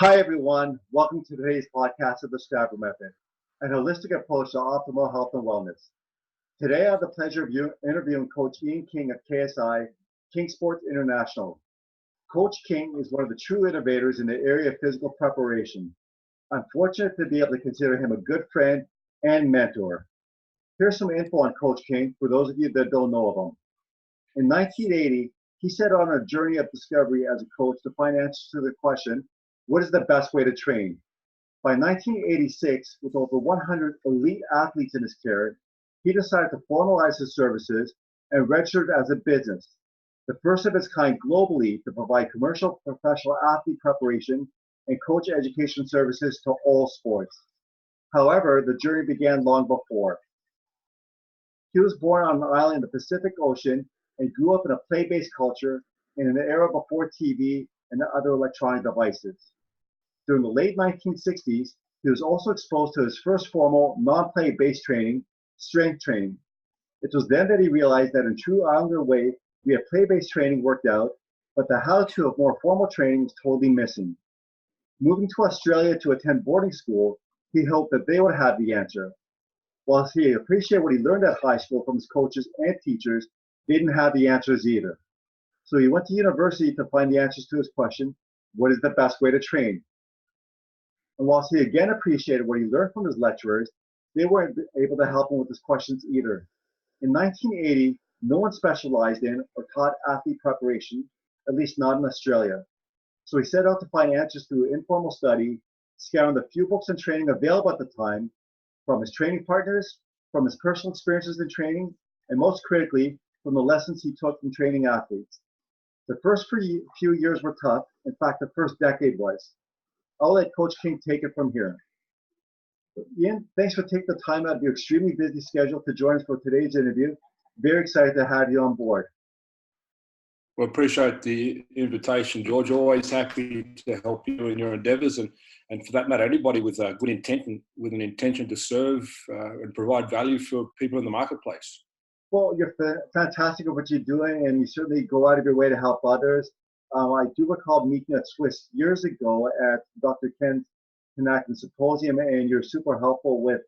Hi, everyone. Welcome to today's podcast of the Stabber Method, an holistic approach to optimal health and wellness. Today, I have the pleasure of interviewing Coach Ian King of KSI, King Sports International. Coach King is one of the true innovators in the area of physical preparation. I'm fortunate to be able to consider him a good friend and mentor. Here's some info on Coach King for those of you that don't know of him. In 1980, he set on a journey of discovery as a coach to find answers to the question, what is the best way to train? By 1986, with over 100 elite athletes in his care, he decided to formalize his services and registered as a business, the first of its kind globally to provide commercial professional athlete preparation and coach education services to all sports. However, the journey began long before. He was born on an island in the Pacific Ocean and grew up in a play-based culture in an era before TV and other electronic devices. During the late 1960s, he was also exposed to his first formal non-play based training, strength training. It was then that he realized that in true Islander way, we have play-based training worked out, but the how-to of more formal training was totally missing. Moving to Australia to attend boarding school, he hoped that they would have the answer. While he appreciated what he learned at high school from his coaches and teachers, they didn't have the answers either. So he went to university to find the answers to his question, what is the best way to train? And whilst he again appreciated what he learned from his lecturers, they weren't able to help him with his questions either. In 1980, no one specialized in or taught athlete preparation, at least not in Australia. So he set out to find answers through informal study, scouring the few books and training available at the time, from his training partners, from his personal experiences in training, and most critically, from the lessons he took from training athletes. The first few years were tough. In fact, the first decade was. I'll let Coach King take it from here. Ian, thanks for taking the time out of your extremely busy schedule to join us for today's interview. Very excited to have you on board. Well, appreciate the invitation, George. Always happy to help you in your endeavours, and for that matter, anybody with a good intent and with an intention to serve and provide value for people in the marketplace. Well, you're fantastic at what you're doing, and you certainly go out of your way to help others. I do recall meeting at Swiss years ago at Dr. Ken Kanak's symposium, and you're super helpful with,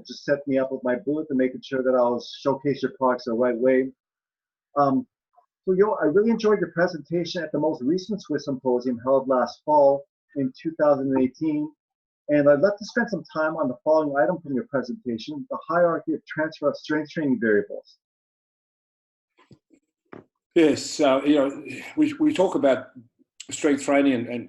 just setting me up with my booth and making sure that I'll showcase your products the right way. I really enjoyed your presentation at the most recent Swiss symposium held last fall in 2018. And I'd love to spend some time on the following item from your presentation, the hierarchy of transfer of strength training variables. Yes, we talk about strength training and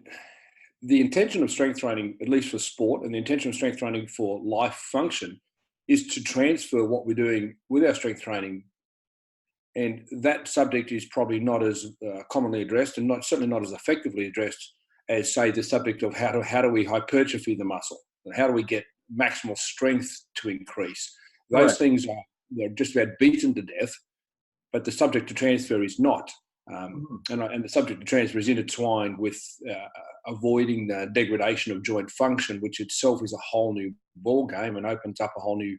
the intention of strength training, at least for sport, and the intention of strength training for life function is to transfer what we're doing with our strength training. And that subject is probably not as commonly addressed and certainly not as effectively addressed as, say, the subject of how do we hypertrophy the muscle and how do we get maximal strength to increase. Those things are just about beaten to death, but the subject to transfer is not. And the subject to transfer is intertwined with avoiding the degradation of joint function, which itself is a whole new ball game and opens up a whole new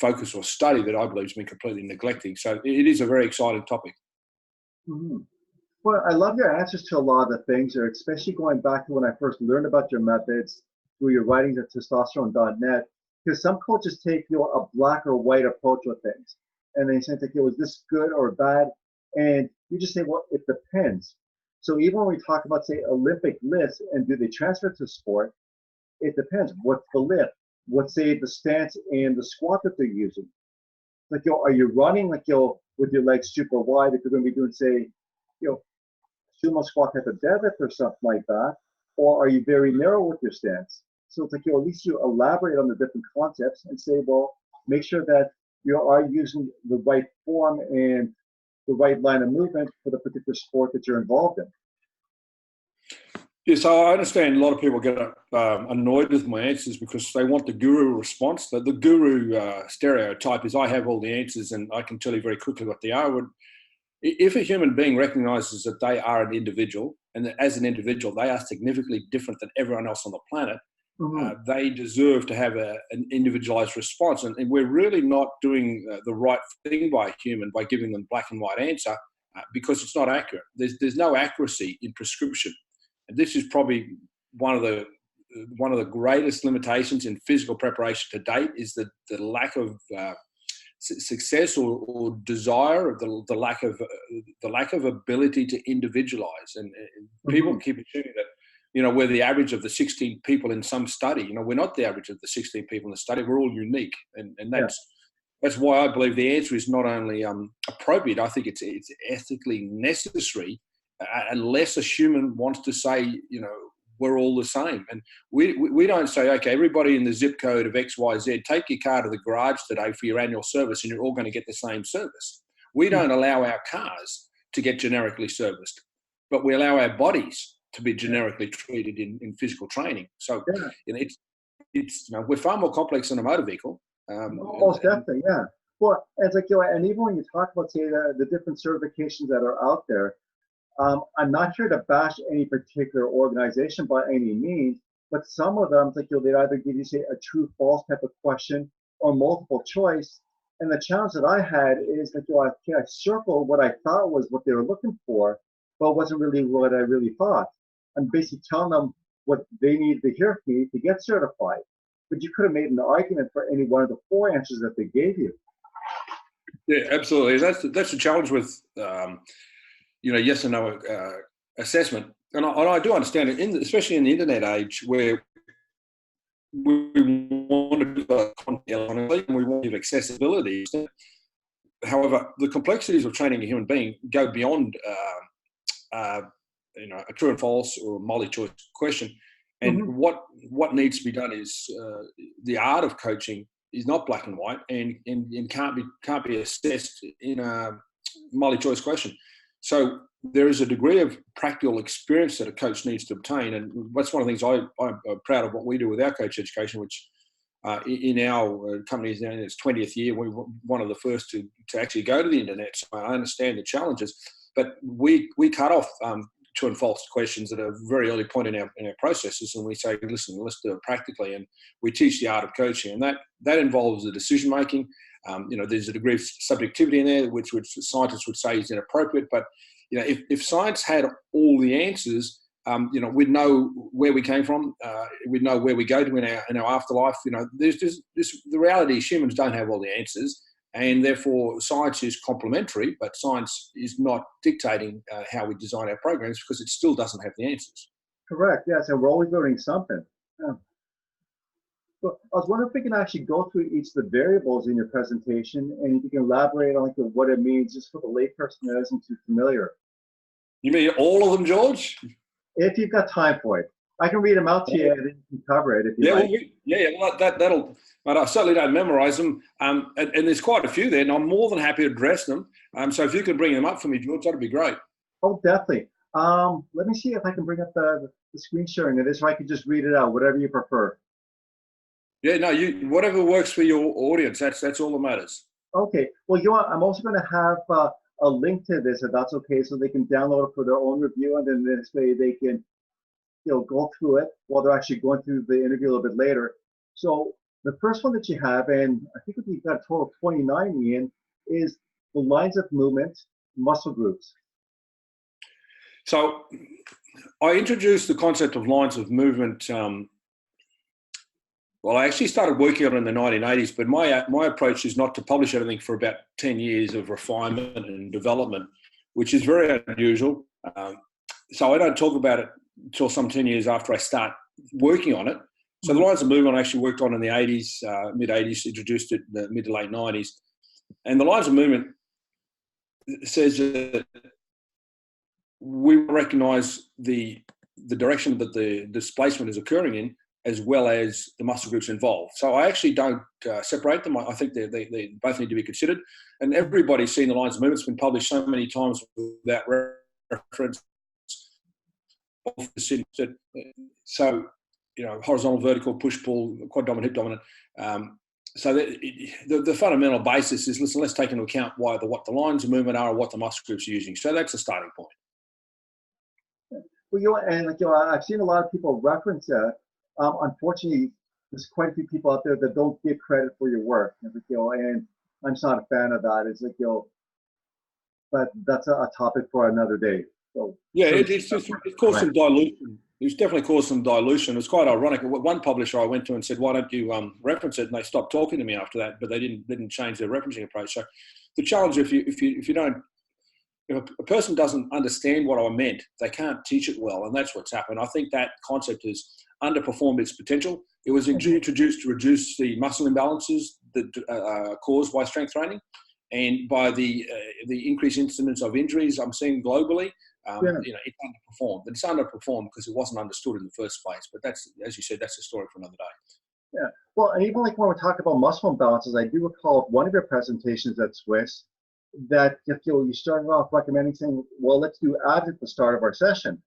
focus or study that I believe has been completely neglected. So it is a very exciting topic. Mm-hmm. Well, I love your answers to a lot of the things, especially going back to when I first learned about your methods through your writings at testosterone.net, because some coaches take a black or white approach with things. And they say, was this good or bad? And you just say, well, it depends. So even when we talk about, say, Olympic lifts and do they transfer to sport, it depends. What's the lift? What's, say, the stance and the squat that they're using? Like, are you running with your legs super wide if you're going to be doing, say, sumo squat type of deadlift or something like that? Or are you very narrow with your stance? So it's like, at least you elaborate on the different concepts and say, well, make sure that you are using the right form and the right line of movement for the particular sport that you're involved in. Yes, I understand a lot of people get annoyed with my answers because they want the guru response. The guru stereotype is I have all the answers and I can tell you very quickly what they are. If a human being recognizes that they are an individual and that as an individual they are significantly different than everyone else on the planet, they deserve to have an individualized response. And we're really not doing the right thing by a human by giving them black and white answer because it's not accurate. There's no accuracy in prescription. and this is probably one of the greatest limitations in physical preparation to date, is the lack of success or desire, the lack of ability to individualize. And people keep assuming that, you know, we're the average of the 16 people in some study. You know, we're not the average of the 16 people in the study. We're all unique, and that's why I believe the answer is not only appropriate. I think it's ethically necessary, unless a human wants to say, you know, we're all the same. And we don't say, okay, everybody in the zip code of XYZ, take your car to the garage today for your annual service and you're all going to get the same service. We don't allow our cars to get generically serviced, but we allow our bodies to be generically treated in physical training. So, you know, it's you know, we're far more complex than a motor vehicle. Most definitely, yeah. Well, it's like, you know, and even when you talk about, say, the different certifications that are out there, I'm not here to bash any particular organization by any means, but some of them, like, you know, they either give you, say, a true false type of question or multiple choice. And the challenge that I had is that, you know, I circled what I thought was what they were looking for, but wasn't really what I really thought. I'm basically telling them what they needed to hear from me to get certified. But you could have made an argument for any one of the 4 answers that they gave you. Yeah, absolutely. That's the challenge with you know, yes and no assessment. And I do understand it, especially in the internet age, where we want to do content and we want to give accessibility. However, the complexities of training a human being go beyond you know, a true and false or multi-choice question. And what needs to be done is the art of coaching is not black and white, and can't be assessed in a multi-choice question. So there is a degree of practical experience that a coach needs to obtain, and that's one of the things I'm proud of what we do with our coach education, which in our company is now in its 20th year. We were one of the first to actually go to the internet, so I understand the challenges. But we cut off true and false questions at a very early point in our processes, and we say, listen, let's do it practically, and we teach the art of coaching, and that involves the decision making. You know, there's a degree of subjectivity in there, which scientists would say is inappropriate. But you know, if science had all the answers, you know, we'd know where we came from. We'd know where we go to in our afterlife. You know, there's the reality is humans don't have all the answers, and therefore science is complementary, but science is not dictating how we design our programs, because it still doesn't have the answers. Correct. Yes, and we're always learning something. Yeah. So I was wondering if we can actually go through each of the variables in your presentation, and if you can elaborate on, like, what it means, just for the layperson that isn't too familiar. You mean all of them, George? If you've got time for it, I can read them out to you, and then you can cover it if you like. Well, that'll. But I certainly don't memorize them, and there's quite a few there, and I'm more than happy to address them. So if you can bring them up for me, George, that'd be great. Oh, definitely. Let me see if I can bring up the screen sharing of this, or I can just read it out, whatever you prefer. Yeah, no, whatever works for your audience. That's all that matters. Okay. Well, you know what? I'm also going to have a link to this, if that's okay, so they can download it for their own review, and then this way they can, you know, go through it while they're actually going through the interview a little bit later. So the first one that you have, and I think we've got a total of 29, Ian, is the lines of movement, muscle groups. So I introduced the concept of lines of movement. Well, I actually started working on it in the 1980s, but my approach is not to publish anything for about 10 years of refinement and development, which is very unusual. So I don't talk about it until some 10 years after I start working on it. So the lines of movement I actually worked on in the 80s, mid-80s, introduced it in the mid to late 90s. And the lines of movement says that we recognize the direction that the displacement is occurring in, as well as the muscle groups involved. So I actually don't separate them. I think they both need to be considered. And everybody's seen the lines of movement. It's been published so many times without reference. So, you know, horizontal, vertical, push, pull, quad dominant, hip dominant. So the fundamental basis is, listen, let's take into account what the lines of movement are and what the muscle groups are using. So that's the starting point. Well, you know, and like, you know, I've seen a lot of people reference that. Unfortunately, there's quite a few people out there that don't give credit for your work, you know, and I'm just not a fan of that. It's like, you know, but that's a topic for another day. So, Yeah, so it caused some dilution. It's definitely caused some dilution. It's quite ironic. One publisher I went to and said, "Why don't you reference it?" And they stopped talking to me after that. But they didn't change their referencing approach. So the challenge, if you don't, if a person doesn't understand what I meant, they can't teach it well, and that's what's happened. I think that concept has underperformed its potential. It was introduced to reduce the muscle imbalances that are caused by strength training, and by the increased incidence of injuries I'm seeing globally. It's underperformed. But it's underperformed because it wasn't understood in the first place. But that's, as you said, that's a story for another day. Yeah. Well, and even like when we talk about muscle imbalances, I do recall one of your presentations at Swiss that you started off recommending saying, well, let's do abs at the start of our session.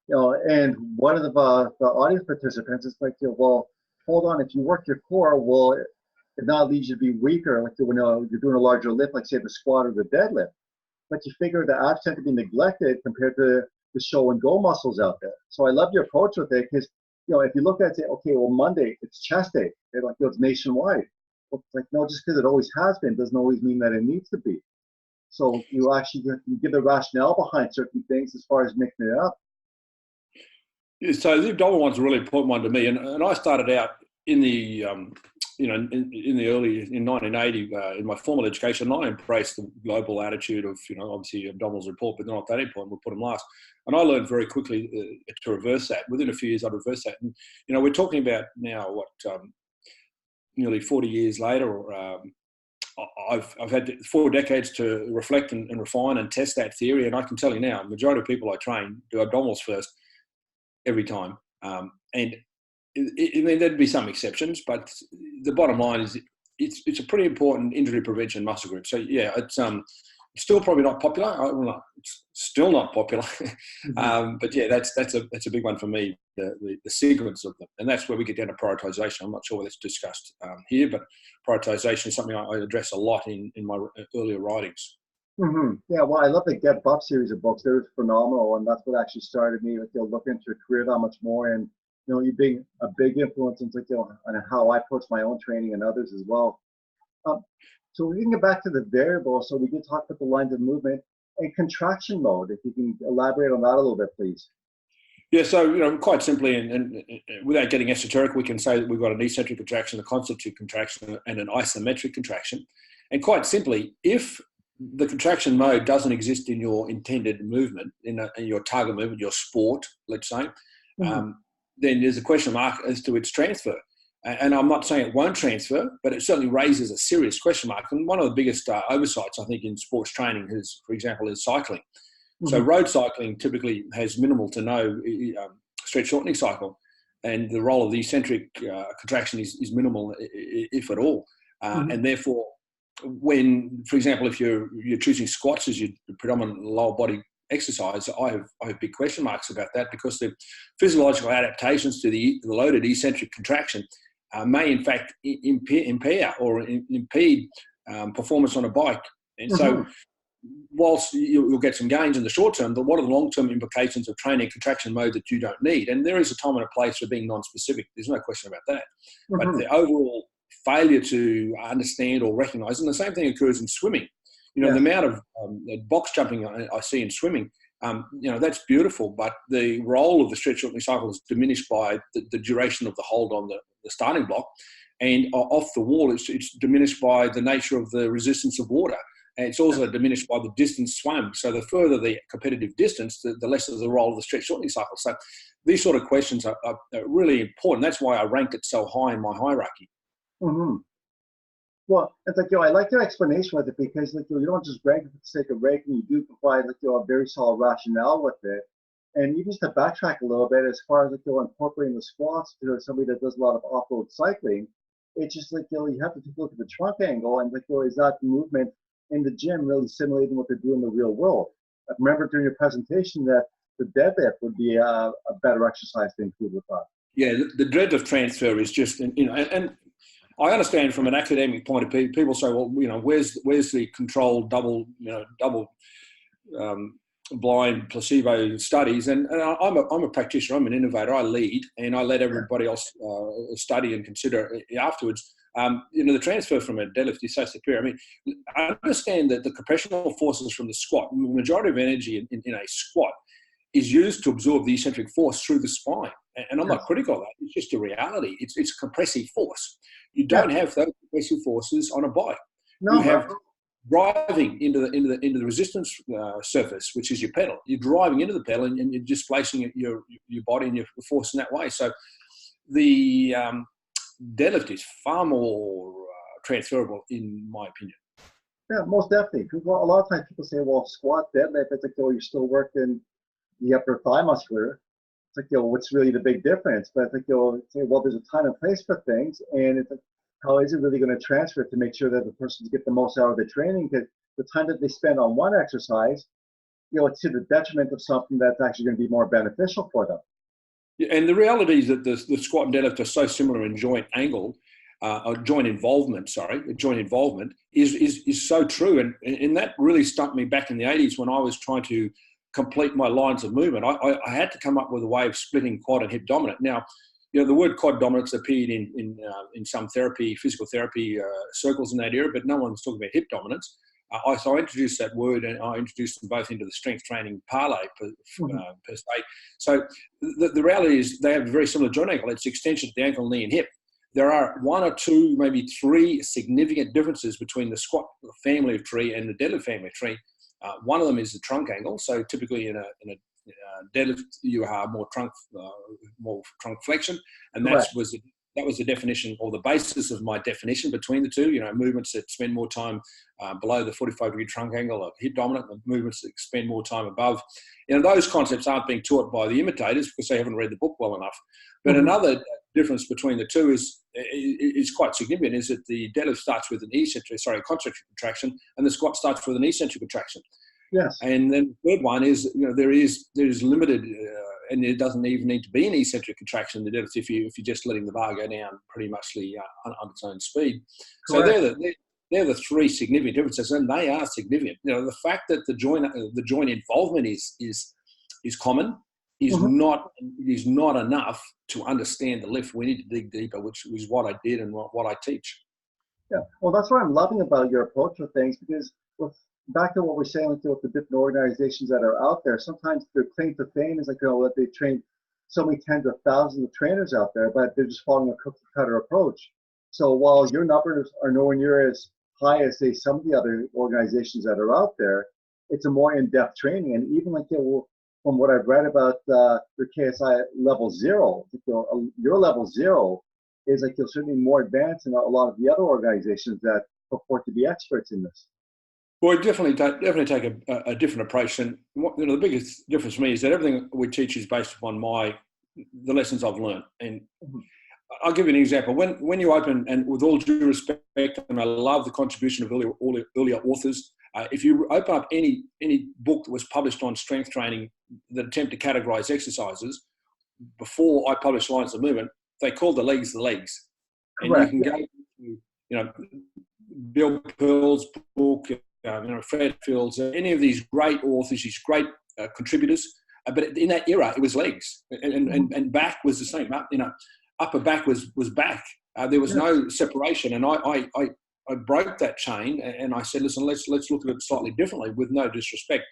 And one of the audience participants is like, well, hold on, if you work your core, well, it now leads you to be weaker, like when you're doing a larger lift, like say the squat or the deadlift. But you figure the abs tend to be neglected compared to the show and go muscles out there. So I love your approach with it because, if you look at it, say, okay, well, Monday, it's chest day. It's nationwide. Well, it's like, no, just because it always has been doesn't always mean that it needs to be. So you give the rationale behind certain things as far as mixing it up. Yeah, so the abdominal one's a really important one to me. And I started out in the in the early, in 1980, in my formal education, I embraced the global attitude of, obviously abdominals are important, but they're not that important. We'll put them last. And I learned very quickly to reverse that. Within a few years, I'd reverse that. And, we're talking about now, nearly 40 years later, I've had 4 decades to reflect and refine and test that theory. And I can tell you now, the majority of people I train do abdominals first every time. And there'd be some exceptions, but the bottom line is it's a pretty important injury prevention muscle group. So yeah, it's still probably not popular. It's still not popular, but yeah, that's a big one for me. The sequence of them, and that's where we get down to prioritization. I'm not sure whether it's discussed here, but prioritization is something I address a lot in my earlier writings. Yeah, well, I love the Get Buff series of books. They're phenomenal, and that's what actually started me looking into your career that much more. And you being a big influence on how I approach my own training and others as well. So we can get back to the variable. So we did talk about the lines of movement and contraction mode. If you can elaborate on that a little bit, please. Yeah, so quite simply, and without getting esoteric, we can say that we've got an eccentric contraction, a concentric contraction, and an isometric contraction. And quite simply, if the contraction mode doesn't exist in your intended movement, in your target movement, your sport, let's say, then there's a question mark as to its transfer. And I'm not saying it won't transfer, but it certainly raises a serious question mark. And one of the biggest oversights, I think, in sports training is, for example, is cycling. So road cycling typically has minimal to no stretch shortening cycle, and the role of the eccentric contraction is minimal, if at all. And therefore, when, for example, if you're choosing squats as your predominant lower body exercise, I have big question marks about that, because the physiological adaptations to the loaded eccentric contraction may in fact impair or impede performance on a bike. And so whilst you'll get some gains in the short term, but what are the long-term implications of training contraction mode that you don't need? And there is a time and a place for being non-specific. There's no question about that. But the overall failure to understand or recognize, and the same thing occurs in swimming. The amount of box jumping I see in swimming, that's beautiful, but the role of the stretch shortening cycle is diminished by the duration of the hold on the starting block, and off the wall it's diminished by the nature of the resistance of water, and it's also diminished by the distance swum. So the further the competitive distance, the less of the role of the stretch shortening cycle. So these sort of questions are really important. That's why I ranked it so high in my hierarchy. Well, it's I like your explanation with it, because you don't just rank it for the sake of ranking. You do provide a very solid rationale with it. And even just to backtrack a little bit, as far as incorporating the squats to somebody that does a lot of off-road cycling, it's just you have to take a look at the trunk angle, and is that movement in the gym really simulating what they do in the real world? I remember during your presentation that the deadlift would be a better exercise to include with that. Yeah, the dread of transfer is just, and I understand from an academic point of view, people say, well, where's the controlled double blind placebo studies? And I'm a practitioner, I'm an innovator, I lead, and I let everybody else study and consider afterwards. The transfer from a deadlift is so superior. I mean, I understand that the compressional forces from the squat, the majority of energy in a squat is used to absorb the eccentric force through the spine. And I'm not critical of that. It's just a reality. It's a compressive force. You don't have those compressive forces on a bike. No, you have driving into the resistance surface, which is your pedal. You're driving into the pedal and you're displacing your body and your force in that way. So the deadlift is far more transferable, in my opinion. Yeah, most definitely. Because a lot of times people say, well, squat, deadlift, it's like, oh, you're still working the upper thigh muscular. It's like, what's really the big difference? But it's like, say, well, there's a time and place for things. And it's like, how is it really going to transfer to make sure that the person's get the most out of the training? Because the time that they spend on one exercise, it's to the detriment of something that's actually going to be more beneficial for them. Yeah, and the reality is that the squat and deadlift are so similar in joint angle, joint involvement is so true. And that really stumped me back in the 80s when I was trying to complete my lines of movement. I had to come up with a way of splitting quad and hip dominant. Now, the word quad dominance appeared in some physical therapy circles in that era, but no one was talking about hip dominance. So I introduced that word, and I introduced them both into the strength training parlay per se. So the reality is they have a very similar joint angle. It's extension of the ankle, knee, and hip. There are one or two, maybe three significant differences between the squat family of tree and the deadlift family of tree. One of them is the trunk angle. So typically in a deadlift, you have more trunk flexion, and that was the definition, or the basis of my definition between the two. Movements that spend more time below the 45-degree trunk angle are hip dominant, and movements that spend more time above. Those concepts aren't being taught by the imitators because they haven't read the book well enough. But another difference between the two is quite significant. Is that the deadlift starts with a concentric contraction, and the squat starts with an eccentric contraction. Yes. And then the third one is, there is limited, and it doesn't even need to be an eccentric contraction in the deadlift if you're just letting the bar go down pretty much on its own speed. Correct. So they're the three significant differences, and they are significant. The fact that the joint involvement is common is not enough to understand the lift. We need to dig deeper, which is what I did and what I teach. Yeah, well, that's what I'm loving about your approach to things, because back to what we're saying with the different organizations that are out there, sometimes their claim to fame is like, that they train so many tens of thousands of trainers out there, but they're just following a cookie cutter approach. So while your numbers are nowhere near as high as, say, some of the other organizations that are out there, it's a more in-depth training. And even like, from what I've read about your KSI level 0, your level 0 is like, certainly more advanced than a lot of the other organizations that purport to be experts in this. Well, definitely take a different approach. And the biggest difference for me is that everything we teach is based upon the lessons I've learned. And I'll give you an example. When you open, and with all due respect, and I love the contribution of earlier authors, if you open up any book that was published on strength training that attempt to categorize exercises, before I published Lines of Movement, they called the legs. And correct. You can go to, Bill Pearl's book, Fred Fields, any of these great authors, these great contributors. But in that era, it was legs, and back was the same. Upper back was back. There was no separation, and I broke that chain, and I said, listen, let's look at it slightly differently, with no disrespect.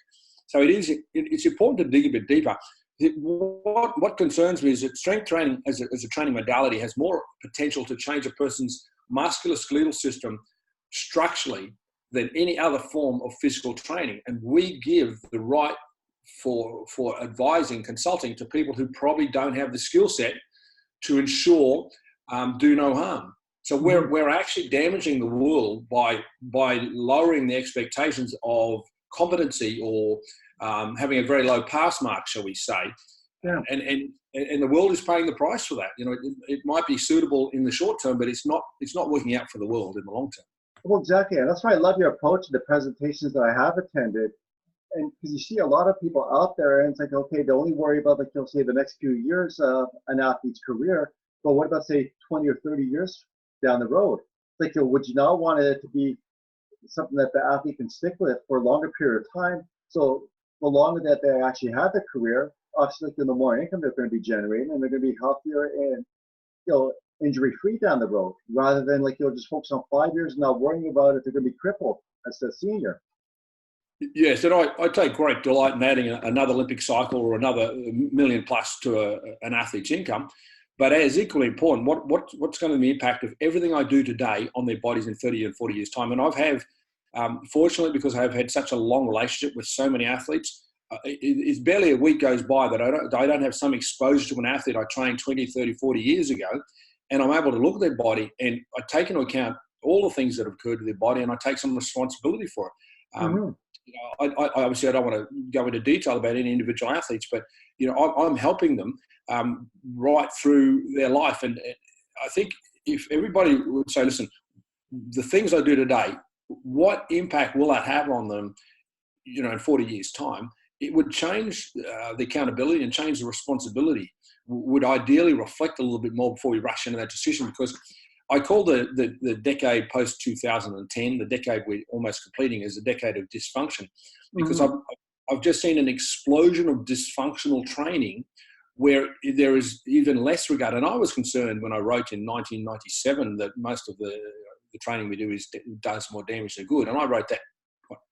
So it's important to dig a bit deeper. What concerns me is that strength training as a training modality has more potential to change a person's musculoskeletal system structurally than any other form of physical training. And we give the right for advising, consulting to people who probably don't have the skill set to ensure do no harm. So we're actually damaging the world by lowering the expectations of competency, or having a very low pass mark, shall we say. Yeah. And the world is paying the price for that. It might be suitable in the short term, but it's not working out for the world in the long term. Well, exactly. And that's why I love your approach to the presentations that I have attended. And because you see a lot of people out there, and it's like, okay, they only worry about, like, say, the next few years of an athlete's career. But what about, say, 20 or 30 years down the road? Like, would you not want it to be something that the athlete can stick with for a longer period of time? So the longer that they actually have the career, obviously, the more income they're going to be generating, and they're going to be healthier and injury-free down the road, rather than like just focus on 5 years and not worrying about if they're going to be crippled as a senior. Yes, and I take great delight in adding another Olympic cycle or another million plus to an athlete's income. But as equally important, what's going to be the impact of everything I do today on their bodies in 30 and 40 years' time? And fortunately, because I've had such a long relationship with so many athletes, it's barely a week goes by that I don't have some exposure to an athlete I trained 20, 30, 40 years ago, and I'm able to look at their body and I take into account all the things that have occurred to their body, and I take some responsibility for it. I obviously I don't want to go into detail about any individual athletes, but I'm helping them right through their life, and I think if everybody would say, listen, the things I do today, what impact will that have on them, in 40 years' time? It would change the accountability and change the responsibility. Would ideally reflect a little bit more before we rush into that decision, because I call the decade post 2010, the decade we're almost completing, as a decade of dysfunction, because I've just seen an explosion of dysfunctional training where there is even less regard. And I was concerned when I wrote in 1997 that most of the training we do does more damage than good. And I wrote that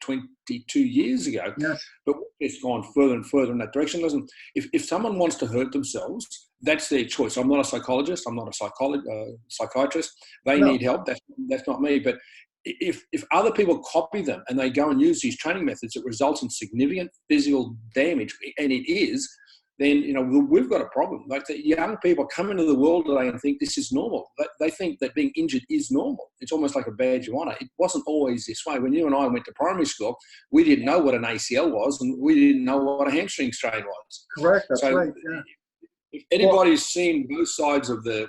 22 years ago. Yes. But it's gone further and further in that direction. Listen, if someone wants to hurt themselves, that's their choice. I'm not a psychologist. I'm not a psychiatrist. They need help. That's not me. But if other people copy them and they go and use these training methods that results in significant physical damage, and it is, then we've got a problem. Like, the young people come into the world today and think this is normal. They think that being injured is normal. It's almost like a badge of honour. It wasn't always this way. When you and I went to primary school, we didn't know what an ACL was, and we didn't know what a hamstring strain was. Correct. That's right. Yeah. If anybody's seen both sides of the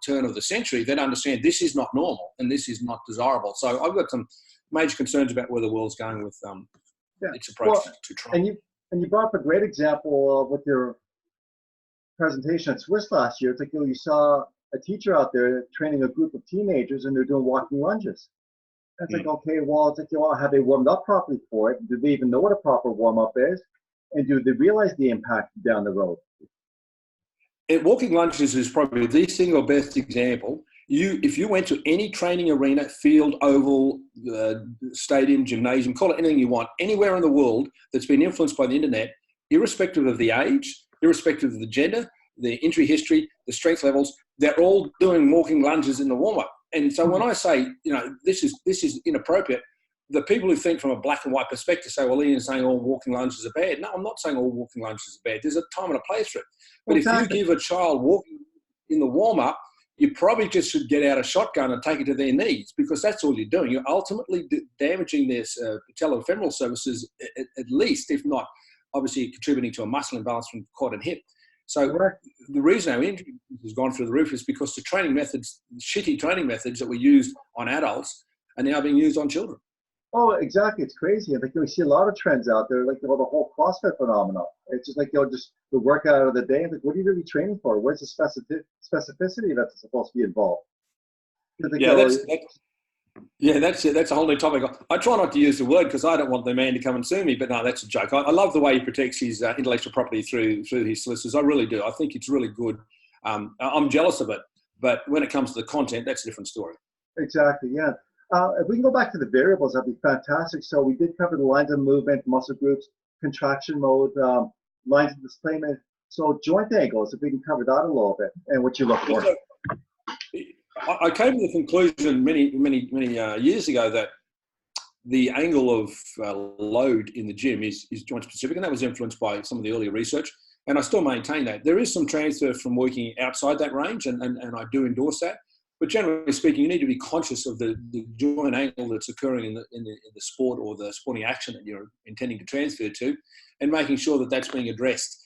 turn of the century, they'd understand this is not normal and this is not desirable. So I've got some major concerns about where the world's going with its approach to training. And you brought up a great example with your presentation at Swiss last year. It's like you saw a teacher out there training a group of teenagers, and they're doing walking lunges. And it's like, okay, well, it's like, have they warmed up properly for it? Do they even know what a proper warm up is? And do they realize the impact down the road? Walking lunges is probably the single best example. If you went to any training arena, field, oval, stadium, gymnasium, call it anything you want, anywhere in the world that's been influenced by the internet, irrespective of the age, irrespective of the gender, the injury history, the strength levels, they're all doing walking lunges in the warm-up. And so when I say, this is inappropriate, the people who think from a black and white perspective say, well, Ian's saying all walking lunges are bad. No, I'm not saying all walking lunges are bad. There's a time and a place for it. But if you give a child walking in the warm-up, you probably just should get out a shotgun and take it to their knees, because that's all you're doing. You're ultimately damaging their patellofemoral surfaces, at least, if not obviously contributing to a muscle imbalance from quad and hip. So the reason our injury has gone through the roof is because the training methods, shitty training methods that were used on adults, are now being used on children. Oh, exactly. It's crazy. I think we see a lot of trends out there, like the whole CrossFit phenomenon. It's just like, just the workout of the day. Like, what are you really training for? Where's the specificity that's supposed to be involved? That's a whole new topic. I try not to use the word because I don't want the man to come and sue me, but no, that's a joke. I love the way he protects his intellectual property through his solicitors. I really do. I think it's really good. I'm jealous of it, but when it comes to the content, that's a different story. Exactly, yeah. If we can go back to the variables, that'd be fantastic. So we did cover the lines of movement, muscle groups, contraction mode, lines of displacement. So joint angles, if we can cover that a little bit, and what you look for. I came to the conclusion many years ago that the angle of load in the gym is joint specific, and that was influenced by some of the earlier research. And I still maintain that. There is some transfer from working outside that range, and I do endorse that. But generally speaking, you need to be conscious of the joint angle that's occurring in the sport or the sporting action that you're intending to transfer to, and making sure that that's being addressed.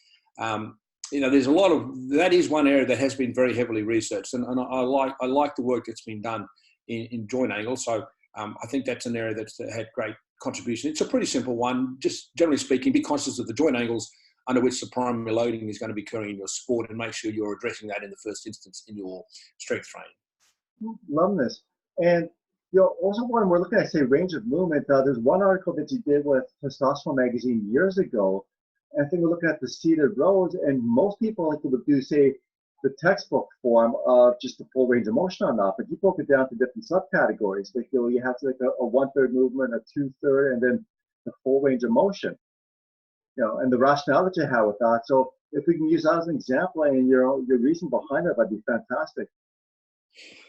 There's a lot of that is one area that has been very heavily researched, and I like the work that's been done in joint angle. So I think that's an area that's had great contribution. It's a pretty simple one. Just generally speaking, be conscious of the joint angles under which the primary loading is going to be occurring in your sport, and make sure you're addressing that in the first instance in your strength training. Love this. And also when we're looking at, say, range of movement, there's one article that you did with Testosterone magazine years ago. And I think we're looking at the seated rows, and most people would do, say, the textbook form of just the full range of motion on that, but you broke it down to different subcategories. Like, you have to like a 1/3 movement, a 2/3, and then the full range of motion. And the rationale that you have with that. So if we can use that as an example and your reason behind it, that'd be fantastic.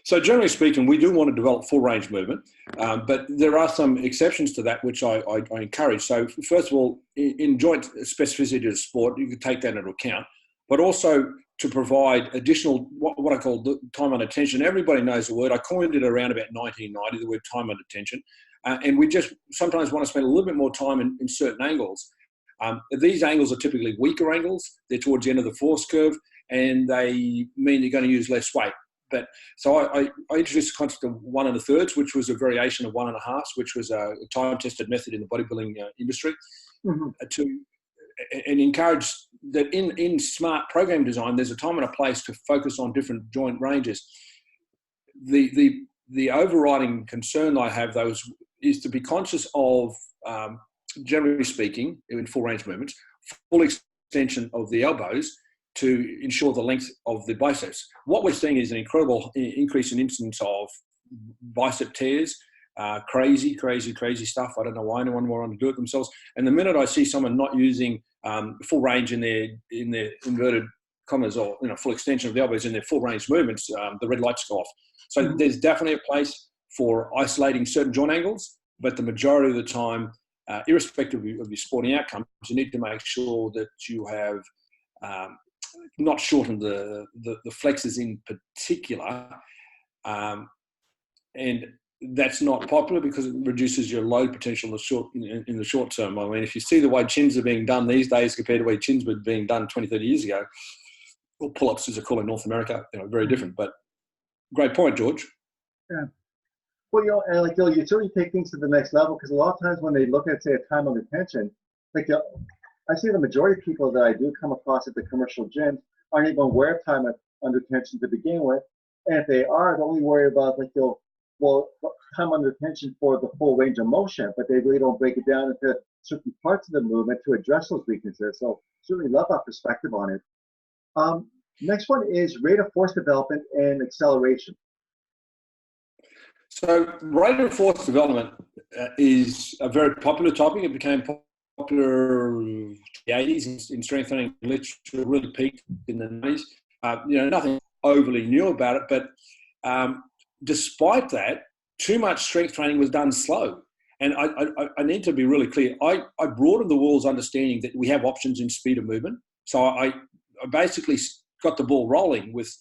So generally speaking, we do want to develop full range movement, but there are some exceptions to that which I encourage. So first of all, in joint specificity of sport, you can take that into account, but also to provide additional, what I call time under tension. Everybody knows the word. I coined it around about 1990, the word time under tension. And we just sometimes want to spend a little bit more time in certain angles. These angles are typically weaker angles. They're towards the end of the force curve, and they mean you're going to use less weight. But so I introduced the concept of 1 1/3, which was a variation of 1 1/2, which was a time-tested method in the bodybuilding industry, and encourage that in smart program design, there's a time and a place to focus on different joint ranges. The overriding concern I have, though, is to be conscious of, generally speaking, in full range movements, full extension of the elbows to ensure the length of the biceps. What we're seeing is an incredible increase in incidence of bicep tears, crazy stuff. I don't know why anyone would want to do it themselves. And the minute I see someone not using full range in their inverted commas, or full extension of the elbows in their full range movements, the red lights go off. So there's definitely a place for isolating certain joint angles, but the majority of the time, irrespective of your sporting outcomes, you need to make sure that you have not shortened the flexors in particular, and that's not popular because it reduces your load potential in the short term. I mean, if you see the way chins are being done these days compared to the way chins were being done 20, 30 years ago, or pull-ups as they're called in North America, very different. But great point, George. Yeah. Well, and you certainly take things to the next level, because a lot of times when they look at, say, a time under tension, I see the majority of people that I do come across at the commercial gyms aren't even aware of time under tension to begin with. And if they are, they only worry about time under tension for the full range of motion, but they really don't break it down into certain parts of the movement to address those weaknesses. So certainly love that perspective on it. Next one is rate of force development and acceleration. So rate of force development is a very popular topic. It became popular in the 80s in strength training literature, really peaked in the 90s. Nothing overly new about it, but despite that, too much strength training was done slow. And I need to be really clear. I broadened the world's understanding that we have options in speed of movement. So I basically got the ball rolling with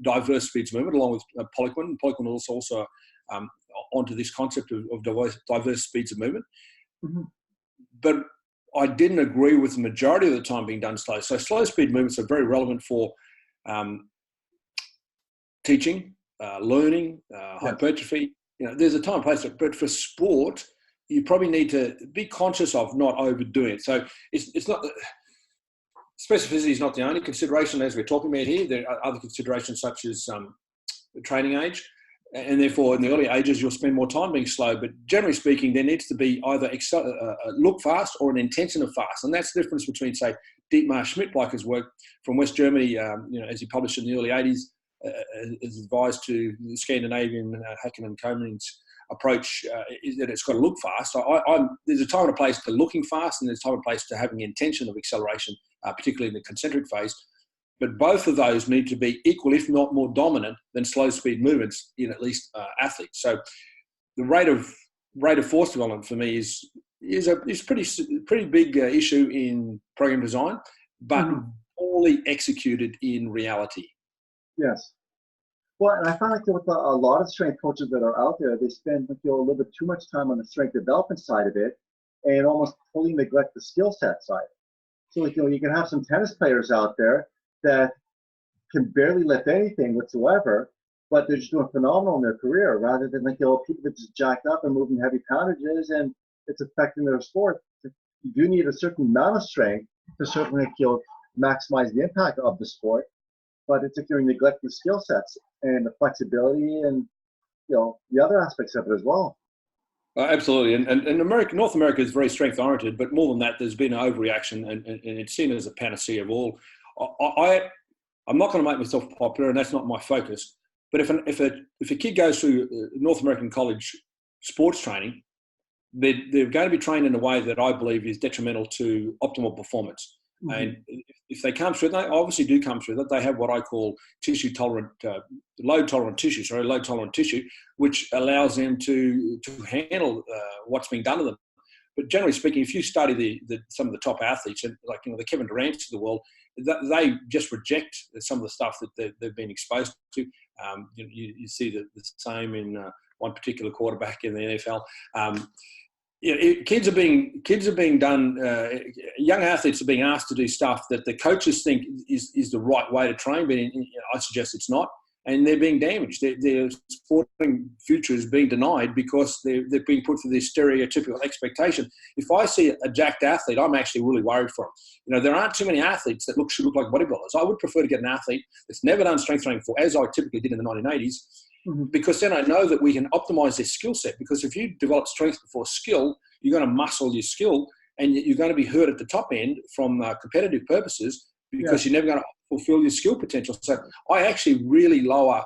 diverse speeds of movement, along with Poliquin. Poliquin was also onto this concept of diverse speeds of movement. Mm-hmm. But I didn't agree with the majority of the time being done slow. So slow speed movements are very relevant for teaching, learning, hypertrophy. There's a time and place, but for sport, you probably need to be conscious of not overdoing it. So it's not, specificity is not the only consideration as we're talking about here. There are other considerations such as the training age, and therefore in the early ages you'll spend more time being slow. But generally speaking, there needs to be either look fast or an intention of fast, and that's the difference between, say, Dietmar Schmidtbleicher's work from West Germany, as he published in the early 80s, is advised to the Scandinavian Hacken and Komening's approach, is that it's got to look fast. So there's a time and a place to looking fast, and there's a time and a place to having the intention of acceleration, particularly in the concentric phase. But both of those need to be equal, if not more dominant, than slow speed movements in at least athletes. So the rate of force development for me is a pretty big issue in program design, but poorly executed in reality. Yes. Well, and I find with a lot of strength coaches that are out there, they spend a little bit too much time on the strength development side of it and almost totally neglect the skill set side. So you can have some tennis players out there that can barely lift anything whatsoever, but they're just doing phenomenal in their career, rather than people that just jacked up and moving heavy poundages and it's affecting their sport. You do need a certain amount of strength to certainly maximize the impact of the sport. But it's if you're neglecting the skill sets and the flexibility and the other aspects of it as well. Absolutely, and North America is very strength oriented, but more than that, there's been an overreaction, and it's seen as a panacea of all. I'm not going to make myself popular, and that's not my focus. But if a kid goes through North American college sports training, they're going to be trained in a way that I believe is detrimental to optimal performance. Mm-hmm. And if they come through, they obviously do come through that. They have what I call load tolerant tissue, which allows them to handle what's being done to them. But generally speaking, if you study some of the top athletes, and like the Kevin Durant's of the world, they just reject some of the stuff that they've been exposed to. You see the same in one particular quarterback in the NFL. Kids are being done. Young athletes are being asked to do stuff that the coaches think is the right way to train, but I suggest it's not. And they're being damaged. Their sporting future is being denied because they're being put through this stereotypical expectation. If I see a jacked athlete, I'm actually really worried for them. There aren't too many athletes that should look like bodybuilders. I would prefer to get an athlete that's never done strength training before, as I typically did in the 1980s, mm-hmm. because then I know that we can optimize their skill set. Because if you develop strength before skill, you're going to muscle your skill, and you're going to be hurt at the top end from competitive purposes because you're never going to fulfill your skill potential. So I actually really lower,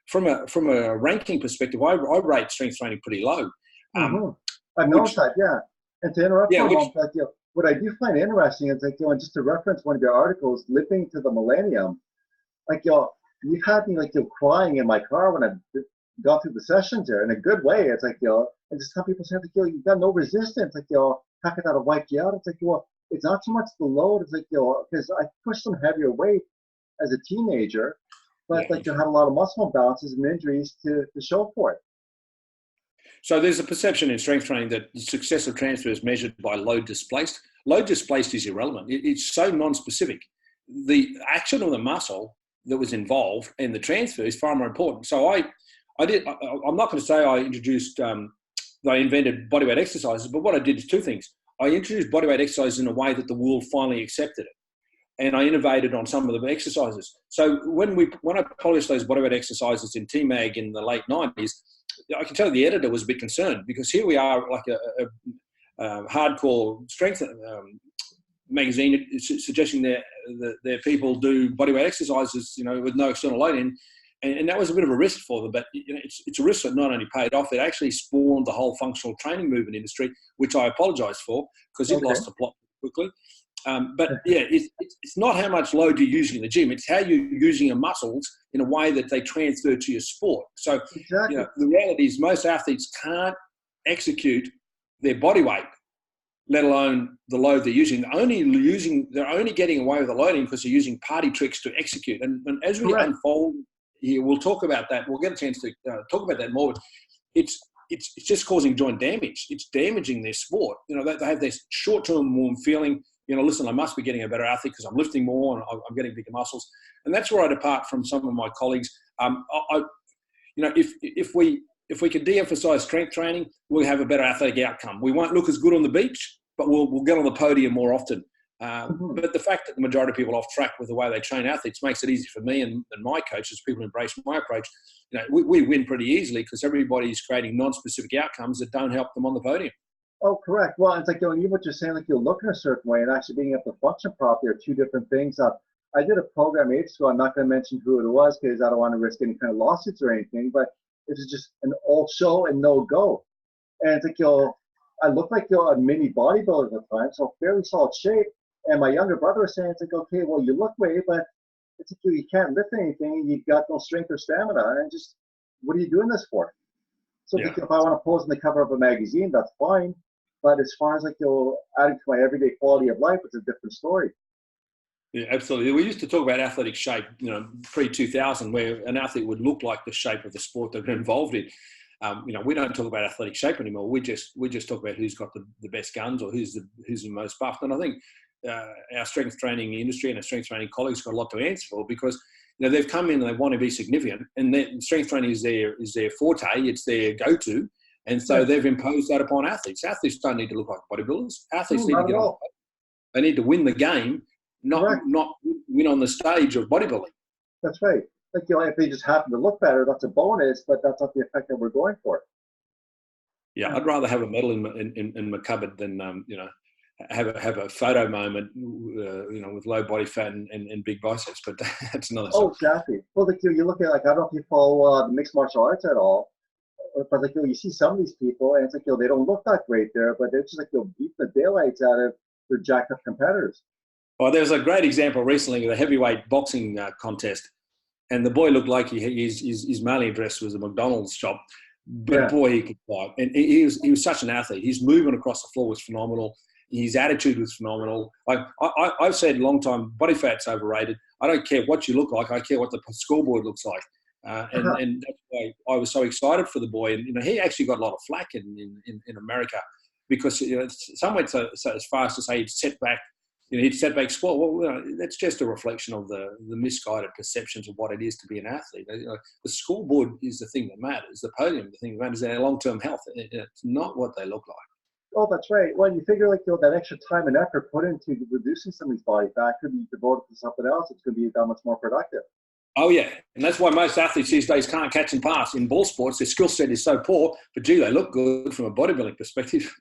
from a ranking perspective, I rate strength training pretty low. Mm-hmm. I've noticed that, yeah. And to interrupt what I do find interesting is and just to reference one of your articles, Living to the Millennium, you had me crying in my car when I got through the sessions there in a good way. It's and just some people say, you've got no resistance. How could that wipe you out? It's it's not so much the load. It's because I pushed some heavier weight as a teenager, but you had a lot of muscle imbalances and injuries to show for it. So there's a perception in strength training that the success of transfer is measured by load displaced. Load displaced is irrelevant. It's so non-specific. The action of the muscle that was involved in the transfer is far more important. So I'm not going to say I invented bodyweight exercises, but what I did is two things. I introduced bodyweight exercises in a way that the world finally accepted it. And I innovated on some of the exercises. So when I published those bodyweight exercises in T-Mag in the late 90s, I can tell you the editor was a bit concerned because here we are like a hardcore strength magazine suggesting that their people do bodyweight exercises, with no external loading. And that was a bit of a risk for them, but it's a risk that not only paid off, it actually spawned the whole functional training movement industry, which I apologise for because it lost the plot quickly. But it's not how much load you're using in the gym; it's how you're using your muscles in a way that they transfer to your sport. So the reality is most athletes can't execute their body weight, let alone the load they're using. They're only getting away with the loading because they're using party tricks to execute. And as we unfold here, we'll talk about that. We'll get a chance to talk about that more. But it's just causing joint damage. It's damaging their sport. They have this short-term warm feeling. Listen, I must be getting a better athlete because I'm lifting more and I'm getting bigger muscles. And that's where I depart from some of my colleagues. If we can de-emphasize strength training, we'll have a better athletic outcome. We won't look as good on the beach, but we'll get on the podium more often. But the fact that the majority of people are off track with the way they train athletes makes it easy for me and my coaches. People embrace my approach. We win pretty easily because everybody's creating non-specific outcomes that don't help them on the podium. Oh, correct. Well, it's what you're saying, you're looking a certain way and actually being able to function properly are two different things. I did a program ages ago. I'm not going to mention who it was because I don't want to risk any kind of lawsuits or anything, but it was just an all show and no go. And it's I looked like a mini bodybuilder at the time, so fairly solid shape. And my younger brother was saying, okay, well, you look great, but it's you can't lift anything. You've got no strength or stamina. And just, what are you doing this for? So if I want to pose in the cover of a magazine, that's fine. But as far as adding to my everyday quality of life, it's a different story. Yeah, absolutely. We used to talk about athletic shape, pre-2000, where an athlete would look like the shape of the sport that they're involved in. We don't talk about athletic shape anymore. We just talk about who's got the best guns or who's the most buffed. And I think our strength training industry and our strength training colleagues got a lot to answer for because they've come in and they want to be significant, and strength training is their forte. It's their go-to. And so they've imposed that upon athletes. Athletes don't need to look like bodybuilders. Athletes need to get on. They need to win the game, not win on the stage of bodybuilding. That's right. If they just happen to look better, that's a bonus, but that's not the effect that we're going for. Yeah, I'd rather have a medal in my cupboard than have a photo moment, with low body fat and big biceps. But that's another Oh, subject. exactly. Well, like you look at, like, I don't know if you follow mixed martial arts at all, but like you see some of these people, and it's like they don't look that great there, but they're just like beat the daylights out of their jacked up competitors. Well, there's a great example recently of a heavyweight boxing contest, and the boy looked like his mailing address was a McDonald's shop, but Yeah. boy, he could fight, and he was such an athlete. His movement across the floor was phenomenal. His attitude was phenomenal. Like I've said a long time, body fat's overrated. I don't care what you look like. I care what the scoreboard looks like. And that's why I was so excited for the boy. And he actually got a lot of flack in America because some went so as far as to say he'd set back. He'd set back sport. Well, that's just a reflection of the misguided perceptions of what it is to be an athlete. The scoreboard is the thing that matters. The podium, the thing that matters, is their long-term health. It's not what they look like. Oh, that's right. Well, you figure like that extra time and effort put into reducing somebody's body fat could be devoted to something else. It's going to be that much more productive. Oh, yeah. And that's why most athletes these days can't catch and pass. In ball sports, their skill set is so poor, but gee, they look good from a bodybuilding perspective.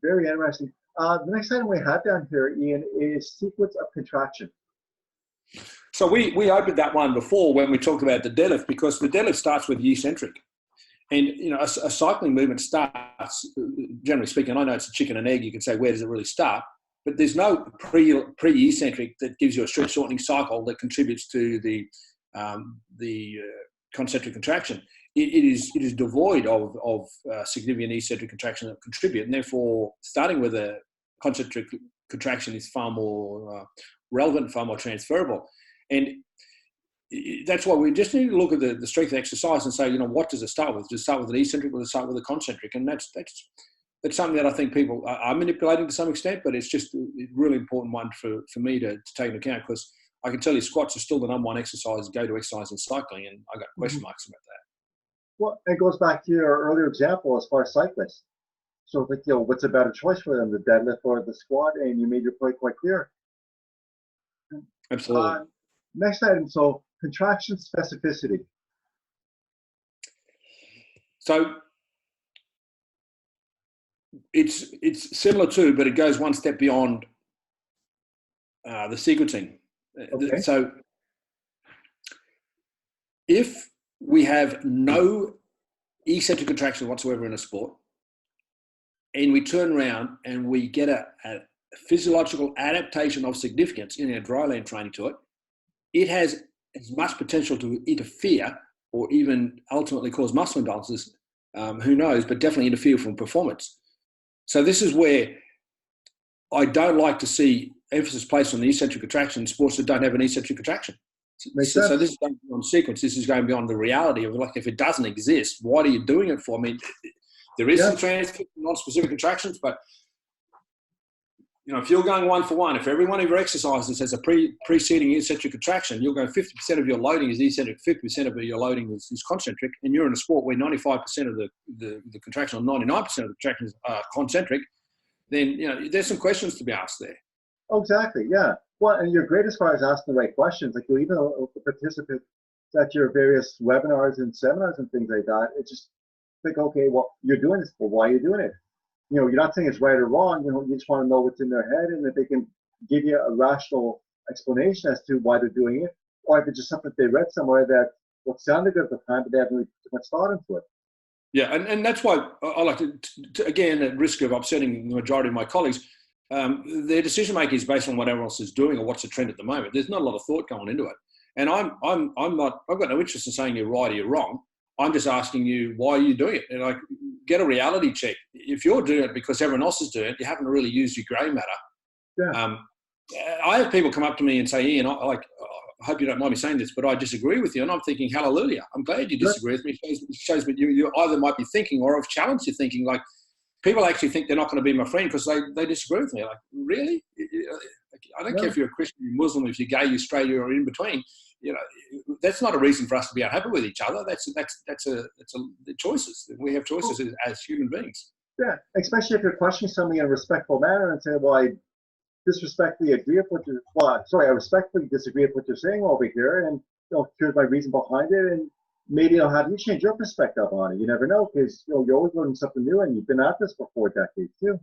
Very interesting. The next item we have down here, Ian, is sequence of contraction. So we opened that one before when we talked about the deadlift, because the deadlift starts with eccentric. And, a cycling movement starts, generally speaking, I know it's a chicken and egg. You can say, where does it really start? But there's no pre-eccentric that gives you a stretch shortening cycle that contributes to the concentric contraction. It is devoid of significant eccentric contraction that contribute. And therefore, starting with a concentric contraction is far more relevant, far more transferable. And that's why we just need to look at the strength exercise and say, what does it start with? Does it start with an eccentric or does it start with a concentric? And that's something that I think people are manipulating to some extent, but it's just a really important one for me to take into account, because I can tell you squats are still the number one exercise, go-to exercise in cycling, and I got question marks about that. Well, it goes back to your earlier example as far as cyclists. So, like, what's a better choice for them, the deadlift or the squat? And you made your point quite clear. Absolutely. Next item, so contraction specificity. So it's similar to, but it goes one step beyond the sequencing. Okay. So if we have no eccentric contraction whatsoever in a sport, and we turn around and we get a physiological adaptation of significance in our dryland training to it, it has as much potential to interfere or even ultimately cause muscle imbalances, who knows, but definitely interfere from performance. So this is where I don't like to see emphasis placed on the eccentric contraction in sports that don't have an eccentric contraction. So this is going beyond sequence. This is going beyond the reality of, like, if it doesn't exist, what are you doing it for? I mean, there is some transfer non-specific contractions, but if you're going one for one, if every one of your exercises has a preceding eccentric contraction, you're going 50% of your loading is eccentric, 50% of your loading is concentric, and you're in a sport where 95% of the contraction or 99% of the contractions are concentric, then there's some questions to be asked there. Oh, exactly. Yeah. Well, and you're great as far as asking the right questions. Like, even the participants at your various webinars and seminars and things like that, it's just like, okay, well, you're doing this, but why are you doing it? You're not saying it's right or wrong. You just want to know what's in their head, and if they can give you a rational explanation as to why they're doing it, or if it's just something they read somewhere that what sounded good at the time, but they haven't really put much thought into it. Yeah, and that's why I like to, again, at risk of upsetting the majority of my colleagues, their decision making is based on what everyone else is doing or what's the trend at the moment. There's not a lot of thought going into it, and I've got no interest in saying you're right or you're wrong. I'm just asking you, why are you doing it? And get a reality check. If you're doing it because everyone else is doing it, you haven't really used your grey matter. Yeah. I have people come up to me and say, Ian, I hope you don't mind me saying this, but I disagree with you. And I'm thinking, hallelujah. I'm glad you disagree with me. It shows me you either might be thinking or have challenged your thinking. Like, people actually think they're not going to be my friend because they disagree with me. Like, really? I don't care if you're a Christian, you're Muslim, if you're gay, you're straight, or in between. That's not a reason for us to be unhappy with each other. That's the choices. We have choices as human beings. Yeah, especially if you're questioning something in a respectful manner and say, well, I respectfully disagree with what you're saying over here, and here's my reason behind it, and maybe it'll have you change your perspective on it. You never know because you're always learning something new, and you've been at this for 4 decades too.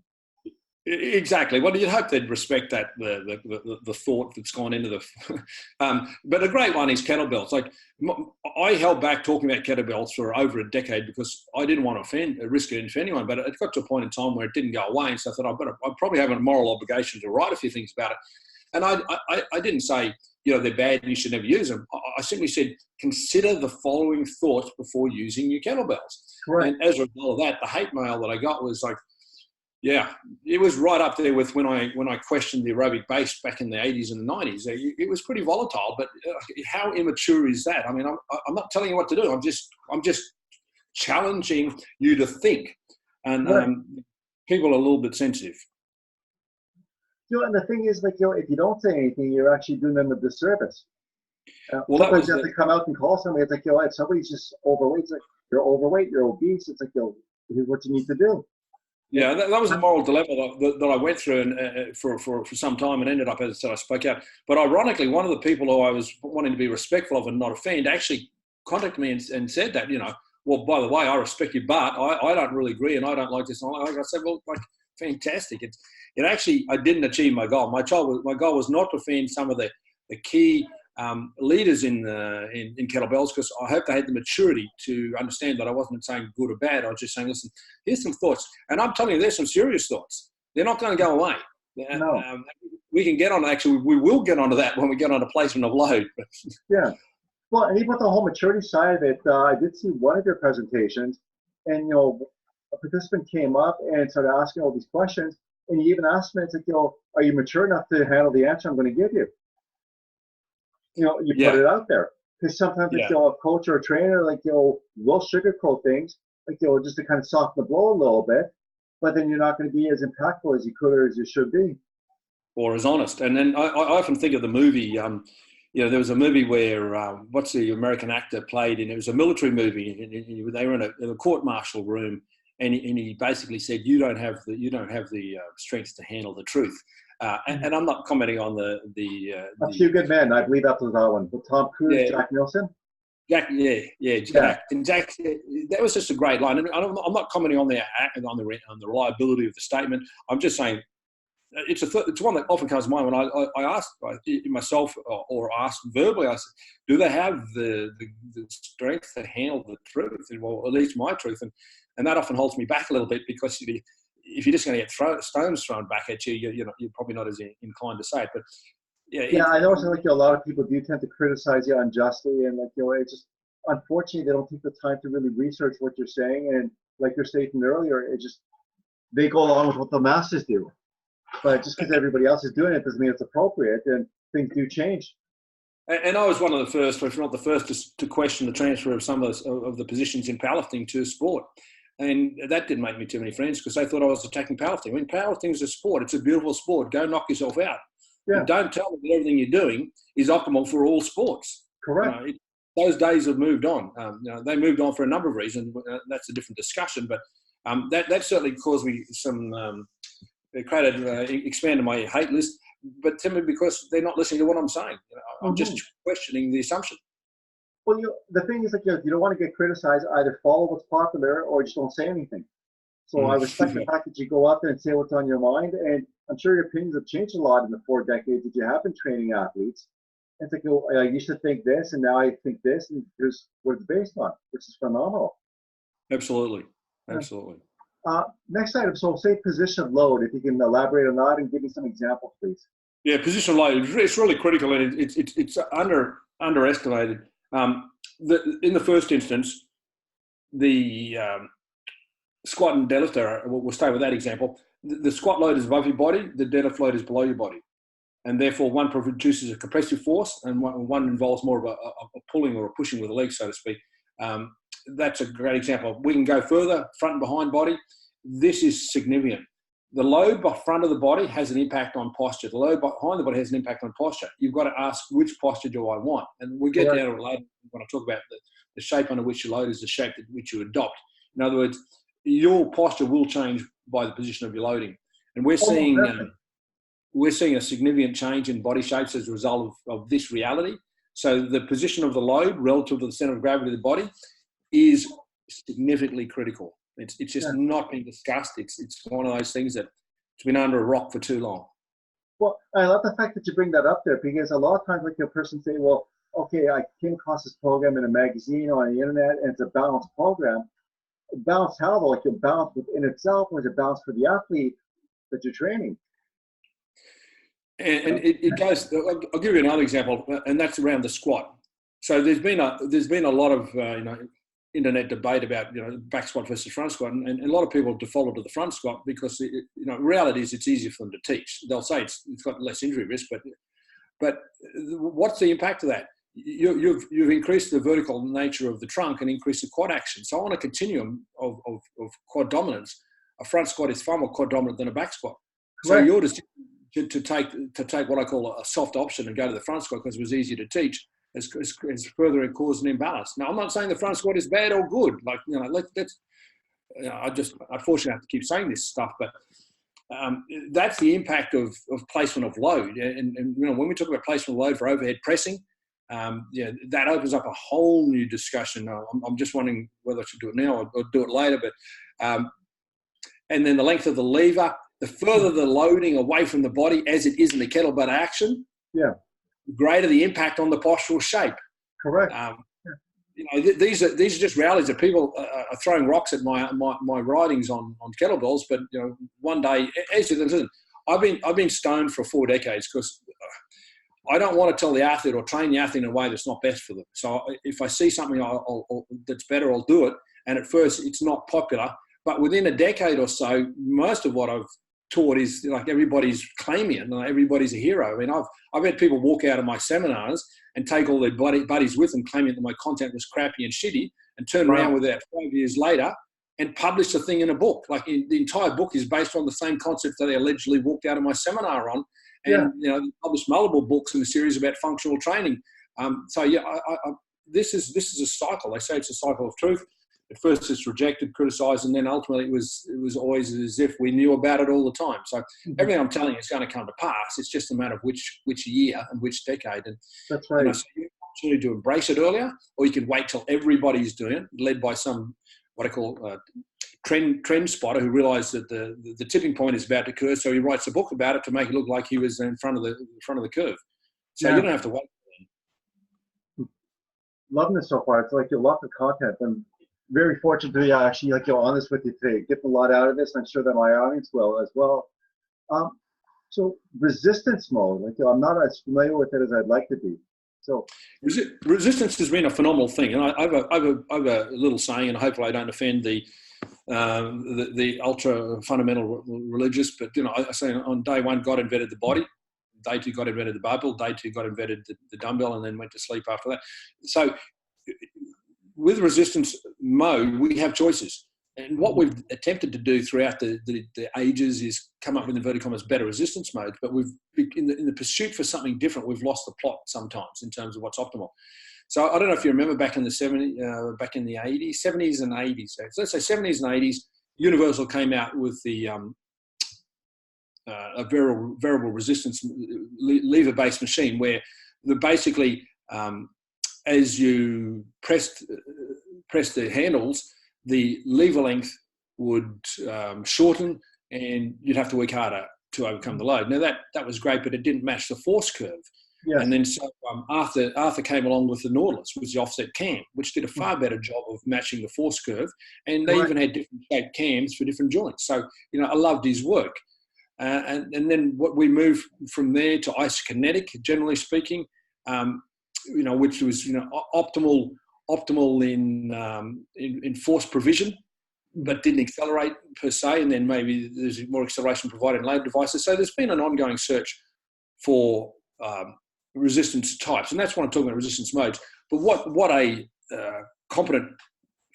Exactly. Well, you'd hope they'd respect that the thought that's gone into the. But a great one is kettlebells. Like I held back talking about kettlebells for over a decade because I didn't want to risk it for anyone. But it got to a point in time where it didn't go away, and so I thought I probably have a moral obligation to write a few things about it. And I didn't say they're bad and you should never use them. I simply said consider the following thoughts before using your kettlebells. Right. And as a result of that, the hate mail that I got was like. Yeah, it was right up there with when I questioned the aerobic base back in the 80s and the 90s. It was pretty volatile, but how immature is that? I mean, I'm not telling you what to do. I'm just challenging you to think, and right. People are a little bit sensitive. And the thing is, like, if you don't say anything, you're actually doing them a disservice. Well, sometimes you have to come out and call somebody. It's like, if somebody's just overweight, it's like you're overweight, you're obese. It's like, here's what you need to do. Yeah, that was a moral dilemma that I went through and, for some time and ended up, as I said, I spoke out. But ironically, one of the people who I was wanting to be respectful of and not offend actually contacted me and said that, well, by the way, I respect you, but I don't really agree and I don't like this. And I said, well, like, fantastic. It actually, I didn't achieve my goal. My goal was not to offend some of the key leaders in kettlebells because I hope they had the maturity to understand that I wasn't saying good or bad. I was just saying, listen, here's some thoughts. And I'm telling you, there's some serious thoughts. They're not going to go away. No. We can get on, actually, we will get onto that when we get on a placement of load. Yeah. Well, and even the whole maturity side of it, I did see one of your presentations and, a participant came up and started asking all these questions. And you even asked me, it's like, are you mature enough to handle the answer I'm going to give you? You put it out there because sometimes a coach or a trainer will sugarcoat things just to kind of soften the blow a little bit, but then you're not going to be as impactful as you could or as you should be, or as honest. And then I often think of the movie. There was a movie where what's the American actor played in? It was a military movie. And they were in a court martial room, and he basically said, "You don't have the strength to handle the truth." And I'm not commenting on the A Few Good Men. I believe that was that one. With Tom Cruise, Jack Nicholson. Jack. And Jack. That was just a great line. And I'm not commenting on the reliability of the statement. I'm just saying it's one that often comes to mind when I ask myself or ask verbally. I said, do they have the strength to handle the truth? And, well, at least my truth, and that often holds me back a little bit because if you're just going to get stones thrown back at you, you're probably not as inclined to say it. But I know a lot of people do tend to criticize you unjustly, and it's just unfortunately they don't take the time to really research what you're saying, and like you're stating earlier, they go along with what the masses do. But just because everybody else is doing it doesn't mean it's appropriate, and things do change. And I was one of the first, if not the first, to question the transfer of some of the positions in powerlifting to sport. And that didn't make me too many friends because they thought I was attacking powerlifting. I mean, powerlifting is a sport. It's a beautiful sport. Go knock yourself out. Yeah. But don't tell them that everything you're doing is optimal for all sports. Correct. Those days have moved on. They moved on for a number of reasons. That's a different discussion. But that certainly caused me some expanded my hate list. But simply because they're not listening to what I'm saying. I'm just questioning the assumption. Well, the thing is, you don't want to get criticized. Either follow what's popular or just don't say anything. So I respect the fact that you go out there and say what's on your mind. And I'm sure your opinions have changed a lot in the 4 decades that you have been training athletes. And it's like, I used to think this, and now I think this, and here's what it's based on, which is phenomenal. Absolutely. Next item, so say position of load. If you can elaborate on that and give me some examples, please. Yeah, position of load. It's really critical, and it's underestimated. In the first instance, the squat and deadlift, we'll stay with that example. The squat load is above your body, the deadlift load is below your body. And therefore, one produces a compressive force and one involves more of a pulling or a pushing with the legs, so to speak. That's a great example. We can go further, front and behind body. This is significant. The load by front of the body has an impact on posture. The load behind the body has an impact on posture. You've got to ask, which posture do I want? And we'll get down to it later when I talk about the shape under which you load is the shape which you adopt. In other words, your posture will change by the position of your loading. And we're seeing a significant change in body shapes as a result of this reality. So the position of the load relative to the center of gravity of the body is significantly critical. It's just not being discussed. It's one of those things that it's been under a rock for too long. Well, I love the fact that you bring that up there, because a lot of times, like, a person say, well, okay, I came across this program in a magazine or on the internet, and it's a balanced program. Balanced how, though? Like, you're balanced within itself, or is it balanced for the athlete that you're training? And it goes. I'll give you another example, and that's around the squat. So there's been a lot of internet debate about back squat versus front squat, and a lot of people defaulted to the front squat because reality is it's easier for them to teach. They'll say it's got less injury risk, but what's the impact of that? You've increased the vertical nature of the trunk and increased the quad action. So on a continuum of quad dominance, a front squat is far more quad dominant than a back squat. Correct. So your decision to take what I call a soft option and go to the front squat because it was easier to teach has further caused an imbalance. Now, I'm not saying the front squat is bad or good. Like, I unfortunately have to keep saying this stuff, but that's the impact of placement of load. And when we talk about placement of load for overhead pressing, that opens up a whole new discussion. I'm just wondering whether I should do it now or do it later. But and then the length of the lever, the further the loading away from the body, as it is in the kettlebell action, the greater the impact on the postural shape. Correct. These are just realities that people are throwing rocks at my writings on kettlebells. But one day, listen, I've been stoned for 4 decades because I don't want to tell the athlete or train the athlete in a way that's not best for them. So if I see something that's better, I'll do it. And at first, it's not popular. But within a decade or so, most of what I've taught is like everybody's claiming it, and everybody's a hero. I mean, I've had people walk out of my seminars and take all their buddies with them, claiming that my content was crappy and shitty, and turn around with that 5 years later and publish the thing in a book. Like the entire book is based on the same concept that they allegedly walked out of my seminar on. And published multiple books in the series about functional training. This is a cycle. They say it's a cycle of truth. At first, it's rejected, criticised, and then ultimately it was always as if we knew about it all the time. So everything I'm telling you is going to come to pass. It's just a matter of which year and which decade. And that's right. So you have an opportunity to embrace it earlier, or you can wait till everybody's doing it, led by some what I call trend spotter who realised that the tipping point is about to occur, so he writes a book about it to make it look like he was in front of the curve. So you don't have to wait. Loving it so far. It's like you love the content. I'm very fortunate to be actually honest with you today. Getting a lot out of this. I'm sure that my audience will as well. So resistance mode, I'm not as familiar with it as I'd like to be. So resistance has been a phenomenal thing, and I have a little saying, and hopefully I don't offend the ultra fundamental religious, but I say on day one God invented the body, day two God invented the barbell, day two God invented the dumbbell, and then went to sleep after that. So with resistance mode, we have choices. And what we've attempted to do throughout the ages is come up with inverted commas better resistance modes, but we've in the pursuit for something different, we've lost the plot sometimes in terms of what's optimal. So I don't know if you remember back in the 70s, back in the 80s, 70s and 80s. So let's say 70s and 80s, Universal came out with the a variable resistance lever-based machine where basically as you pressed the handles, the lever length would shorten, and you'd have to work harder to overcome the load. Now that was great, but it didn't match the force curve. Yes. And then so Arthur came along with the Nautilus, which was the offset cam, which did a far better job of matching the force curve. And they even had different shaped cams for different joints. So, I loved his work. And then what we moved from there to isokinetic, generally speaking, which was, optimal in force provision, but didn't accelerate per se. And then maybe there's more acceleration provided in load devices. So there's been an ongoing search for resistance types, and that's what I'm talking about, resistance modes. But what a competent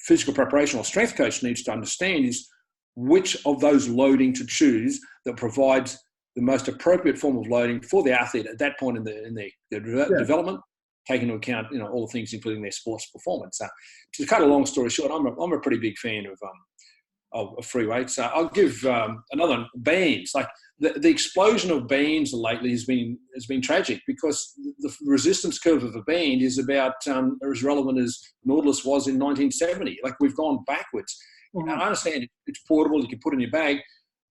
physical preparation or strength coach needs to understand is which of those loading to choose that provides the most appropriate form of loading for the athlete at that point in their development, taking into account all the things including their sports performance. To cut a long story short, I'm a pretty big fan of of free weights. I'll give another one, bands. Like the explosion of bands lately has been tragic, because the resistance curve of a band is about as relevant as Nautilus was in 1970. Like, we've gone backwards. Mm-hmm. I understand it's portable, you can put it in your bag,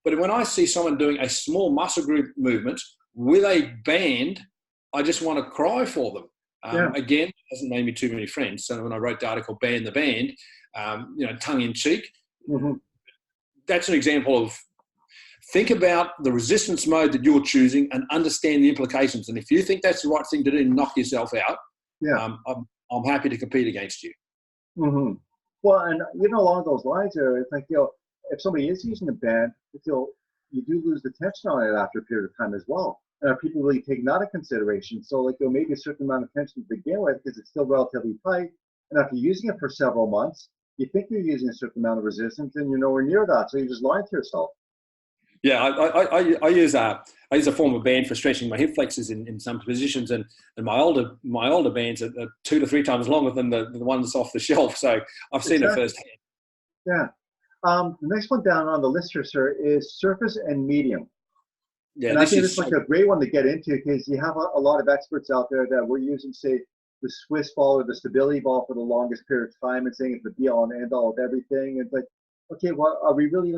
but when I see someone doing a small muscle group movement with a band, I just want to cry for them. Again, it hasn't made me too many friends. So when I wrote the article, Ban the Band, tongue in cheek, that's an example of, think about the resistance mode that you're choosing and understand the implications. And if you think that's the right thing to do, knock yourself out. I'm happy to compete against you. Mm-hmm. Well, and along those lines, it's like, if somebody is using a band, you do lose the tension on it after a period of time as well. And are people really taking that into consideration? So, like, maybe a certain amount of tension to begin with, because it's still relatively tight. And after using it for several months, you think you're using a certain amount of resistance, and you're nowhere near that. So you're just lying to yourself. Yeah, I use a form of band for stretching my hip flexors in some positions, and my older bands are 2 to 3 times longer than the ones off the shelf. So I've seen it firsthand. Yeah. The next one down on the list here, sir, is surface and medium. Yeah, and I think it's like a great one to get into, because you have a lot of experts out there that were using, say, the Swiss ball or the stability ball for the longest period of time and saying it's the be all and end all of everything. It's like, okay, well, are we really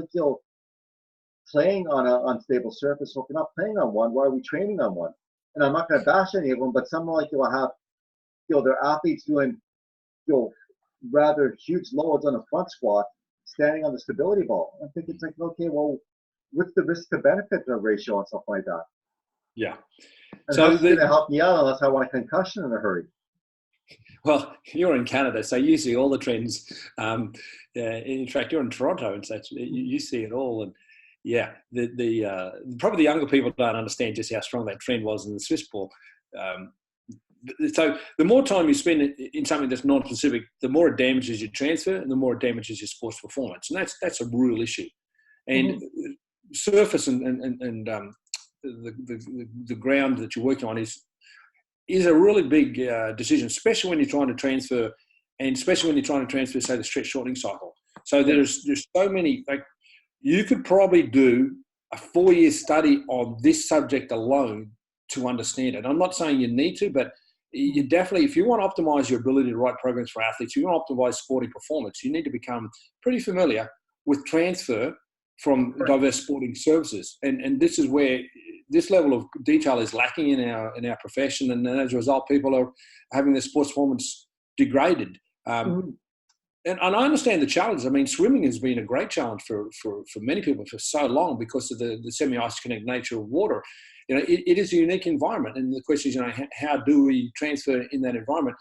playing on an unstable surface? So if we're not playing on one, why are we training on one? And I'm not going to bash any of them, but some like you'll have their athletes doing rather huge loads on a front squat, standing on the stability ball. I think it's like, okay, well, what's the risk to benefit ratio and stuff like that? Yeah. And so how's it going to help me out unless I want a concussion in a hurry? Well, you're in Canada, so you see all the trends. In fact, you're in Toronto and such. You see it all. And yeah, probably the younger people don't understand just how strong that trend was in the Swiss ball. So the more time you spend in something that's non-specific, the more it damages your transfer and the more it damages your sports performance. And that's a real issue. And surface and the ground that you're working on is a really big decision, especially when you're trying to transfer, and especially when you're trying to transfer, say, the stretch shortening cycle. So there's so many, like, you could probably do a 4-year study on this subject alone to understand it. I'm not saying you need to, but you definitely, if you want to optimize your ability to write programs for athletes, you want to optimize sporting performance, you need to become pretty familiar with transfer from diverse sporting services. And this is where this level of detail is lacking in our profession, and as a result, people are having their sports performance degraded. And I understand the challenge. I mean, swimming has been a great challenge for many people for so long because of the semi-isoconnect nature of water. It is a unique environment, and the question is, how do we transfer in that environment?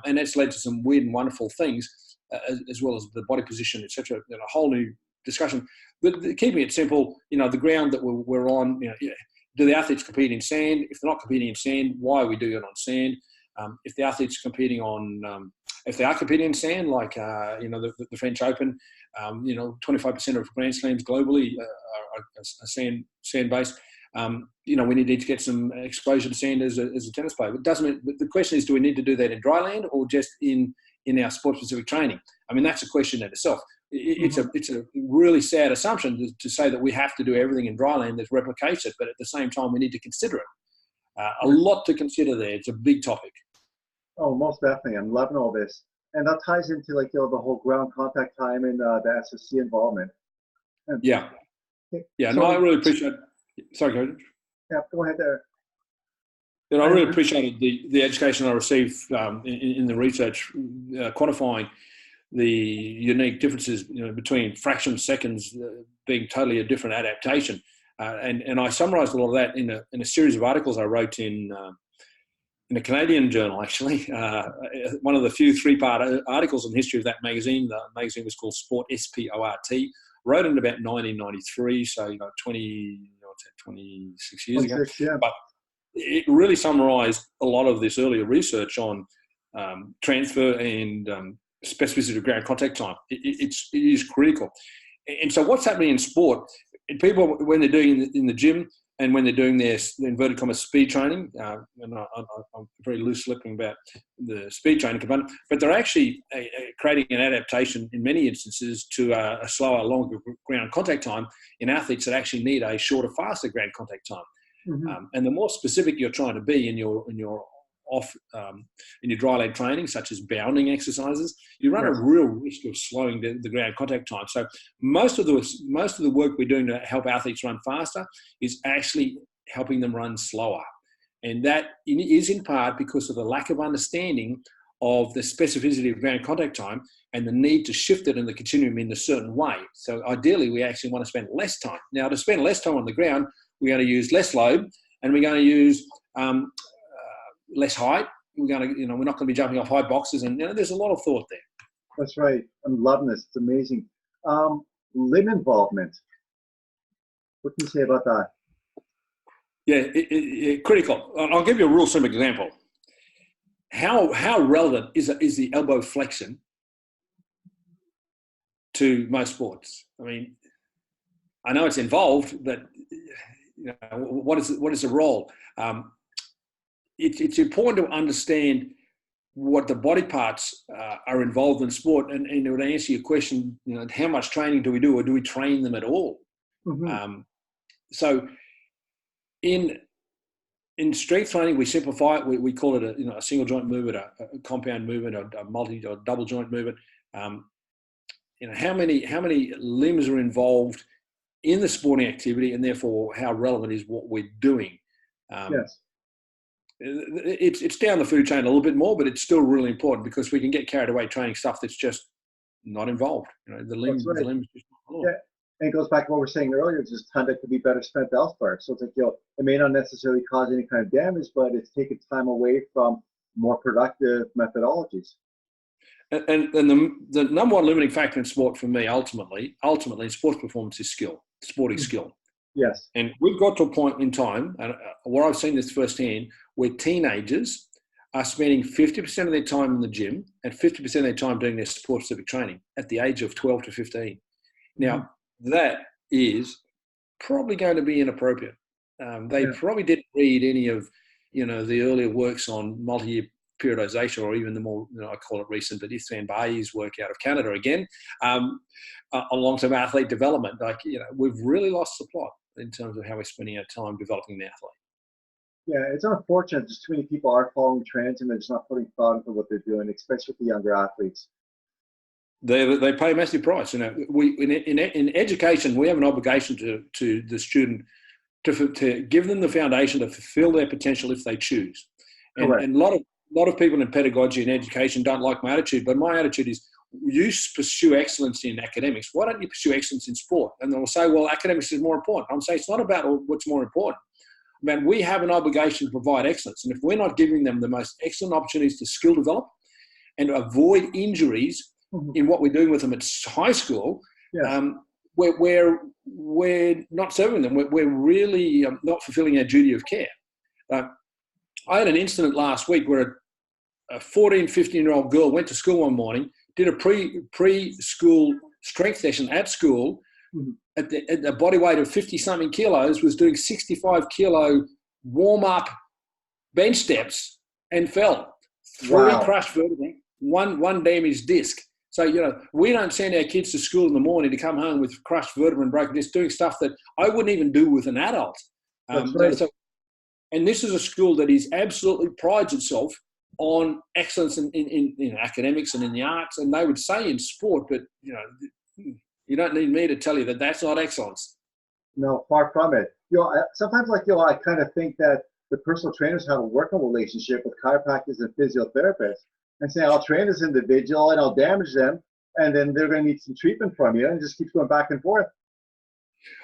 And that's led to some weird and wonderful things, as well as the body position, etc. A whole new discussion. But keeping it simple, the ground that we're on, do the athletes compete in sand? If they're not competing in sand, why are we doing it on sand? If the athletes competing on, if they are competing in sand, like the French Open, 25% of Grand Slams globally are sand-based. We need to get some exposure to sand as a tennis player. But the question is, do we need to do that in dry land or just in our sport-specific training? I mean, that's a question in itself. It's a really sad assumption to say that we have to do everything in dry land that replicates it, but at the same time, we need to consider it. A lot to consider there. It's a big topic. Oh, most definitely. I'm loving all this. And that ties into the whole ground contact time and the SSC involvement. Yeah. No, I really appreciate it. Sorry, Coach. Yeah, go ahead there. And I really appreciated the education I received in the research, quantifying the unique differences between fraction seconds being totally a different adaptation. And I summarised a lot of that in a series of articles I wrote in a Canadian journal, actually. One of the few 3-part articles in the history of that magazine. The magazine was called Sport, S-P-O-R-T. Wrote in about 1993, so 26 years ago. Yeah. But it really summarised a lot of this earlier research on transfer and specificity of ground contact time. It is critical. And so what's happening in sport, and people, when they're doing in the gym, and when they're doing their inverted commas speed training, and I'm very loose-lipping about the speed training component, but they're actually creating an adaptation in many instances to a slower, longer ground contact time in athletes that actually need a shorter, faster ground contact time. Mm-hmm. And the more specific you're trying to be in your in your dry leg training, such as bounding exercises, you run a real risk of slowing the ground contact time. So most of the work we're doing to help athletes run faster is actually helping them run slower, and that is in part because of the lack of understanding of the specificity of ground contact time and the need to shift it in the continuum in a certain way. So ideally, we actually want to spend less time. Now, to spend less time on the ground, we're going to use less load, and we're going to use less height. We're going to, we're not going to be jumping off high boxes, and there's a lot of thought there. That's right. I'm loving this. It's amazing. Limb involvement. What can you say about that? Yeah, critical. I'll give you a real simple example. How relevant is the elbow flexion to most sports? I mean, I know it's involved, but what is the role? It's important to understand what the body parts are involved in sport, and to answer your question, how much training do we do, or do we train them at all? Mm-hmm. So in strength training, we simplify it. We call it a single joint movement, a compound movement, a multi or double joint movement. How many limbs are involved in the sporting activity, and therefore how relevant is what we're doing? Yes. It's down the food chain a little bit more, but it's still really important because we can get carried away training stuff that's just not involved. The limbs just not involved. Yeah. And it goes back to what we were saying earlier, it's just time that could be better spent elsewhere. So it's like, it may not necessarily cause any kind of damage, but it's taking time away from more productive methodologies. And the number one limiting factor in sport for me, ultimately, in sports performance is skill, sporting skill. Yes. And we've got to a point in time, and where I've seen this firsthand, where teenagers are spending 50% of their time in the gym and 50% of their time doing their sport-specific training at the age of 12 to 15. Now, that is probably going to be inappropriate. They probably didn't read any of, the earlier works on multi-year periodization, or even the more, I call it recent, but Ithran Bahi's work out of Canada again, alongside athlete development. We've really lost the plot in terms of how we're spending our time developing the athlete. Yeah, it's unfortunate. Just too many people are following trends and they're just not putting thought into what they're doing, especially with the younger athletes. They pay a massive price. We in education, we have an obligation to the student to give them the foundation to fulfill their potential if they choose. And a lot of people in pedagogy and education don't like my attitude, but my attitude is, you pursue excellence in academics. Why don't you pursue excellence in sport? And they'll say, well, academics is more important. I'm saying it's not about what's more important. We have an obligation to provide excellence. And if we're not giving them the most excellent opportunities to skill develop and to avoid injuries in what we're doing with them at high school, we're not serving them. We're really not fulfilling our duty of care. I had an incident last week where a 14, 15-year-old girl went to school one morning, did a preschool strength session at school, at the body weight of 50-something kilos, was doing 65-kilo warm-up bench steps and fell. 3 crushed vertebrae, one damaged disc. So, we don't send our kids to school in the morning to come home with crushed vertebrae and broken disc, doing stuff that I wouldn't even do with an adult. That's right. And this is a school that absolutely prides itself on excellence in academics and in the arts, and they would say in sport, but you don't need me to tell you that that's not excellence. No, far from it. Sometimes I kind of think that the personal trainers have a working relationship with chiropractors and physiotherapists, and say, I'll train this individual and I'll damage them, and then they're going to need some treatment from you, and it just keeps going back and forth.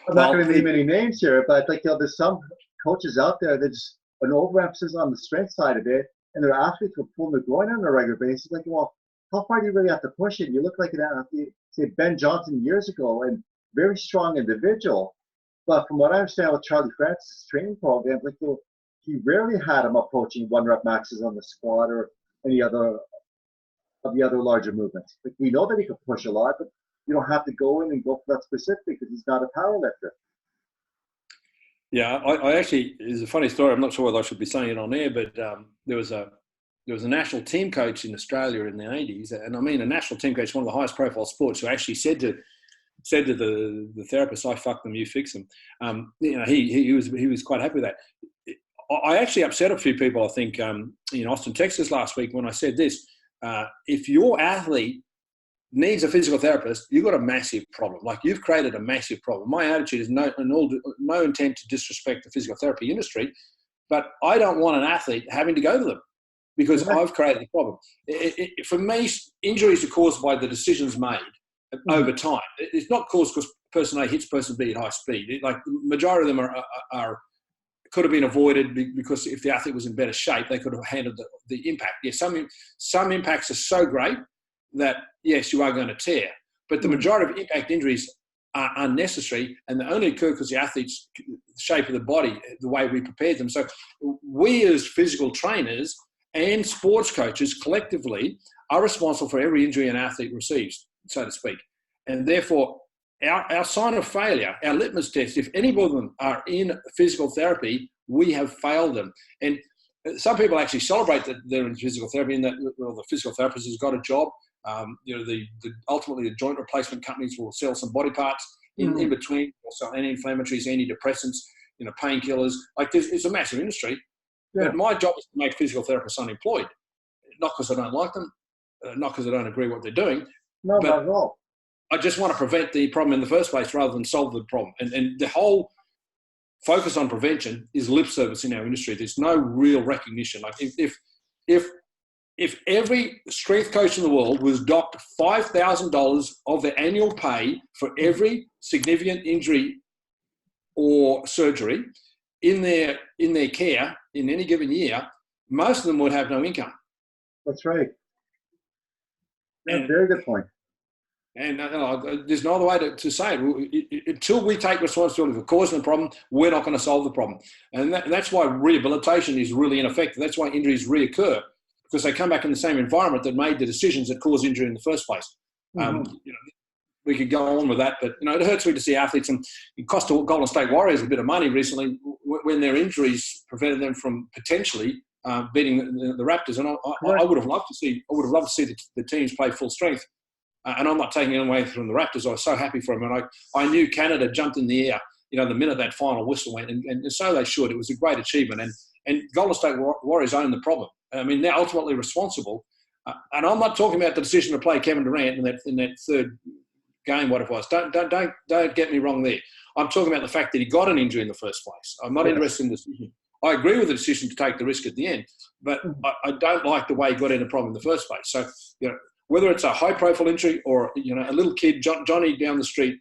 I'm not going to name any names here, but there's some coaches out there that just an overemphasis on the strength side of it, and their athletes will pull the groin on a regular basis. Well, how far do you really have to push it? You look like an athlete, say Ben Johnson years ago, and very strong individual. But from what I understand with Charlie Francis' training program, he rarely had him approaching 1-rep maxes on the squat or any other of the other larger movements. We know that he can push a lot, but you don't have to go in and go for that specific because he's not a power lifter. Yeah, I actually, it's a funny story. I'm not sure whether I should be saying it on air, but there was a national team coach in Australia in the 80s, and I mean a national team coach, one of the highest profile sports, who actually said to the therapist, "I fuck them, you fix them." He was quite happy with that. I actually upset a few people, I think, in Austin, Texas last week when I said this. If your athlete needs a physical therapist, you've got a massive problem. Like, you've created a massive problem. My attitude is no intent to disrespect the physical therapy industry, but I don't want an athlete having to go to them because I've created the problem. For me, injuries are caused by the decisions made over time. It's not caused because person A hits person B at high speed. Like, the majority of them are could have been avoided because if the athlete was in better shape, they could have handled the impact. Yeah, some impacts are so great that, yes, you are going to tear. But the majority of impact injuries are unnecessary, and they only occur because the athlete's shape of the body, the way we prepared them. So we as physical trainers and sports coaches collectively are responsible for every injury an athlete receives, so to speak. And therefore, our sign of failure, our litmus test, if any of them are in physical therapy, we have failed them. And some people actually celebrate that they're in physical therapy and that, well, the physical therapist has got a job. Ultimately, the joint replacement companies will sell some body parts in between, also anti-inflammatories, antidepressants, painkillers. Like, it's a massive industry. Yeah. But my job is to make physical therapists unemployed, not because I don't like them, not because I don't agree with what they're doing. No, not at all. I just want to prevent the problem in the first place rather than solve the problem. And the whole focus on prevention is lip service in our industry. There's no real recognition. Like, if every strength coach in the world was docked $5,000 of their annual pay for every significant injury or surgery in their care in any given year, most of them would have no income. That's right. Very good point. And there's no other way to say it. Until we take responsibility for causing the problem, we're not going to solve the problem. And that's why rehabilitation is really ineffective. That's why injuries reoccur, because they come back in the same environment that made the decisions that caused injury in the first place. We could go on with that, but it hurts me to see athletes, and it cost the Golden State Warriors a bit of money recently when their injuries prevented them from potentially beating the Raptors. And I would have loved to see the teams play full strength. And I'm not taking it away from the Raptors. I was so happy for them. And I knew Canada jumped in the air, the minute that final whistle went. And so they should. It was a great achievement. And Golden State Warriors own the problem. I mean, they're ultimately responsible. And I'm not talking about the decision to play Kevin Durant in that third game, what it was. Don't get me wrong there. I'm talking about the fact that he got an injury in the first place. I'm not interested in the decision. I agree with the decision to take the risk at the end, but I don't like the way he got in the problem in the first place. So, whether it's a high-profile injury or a little kid, Johnny down the street,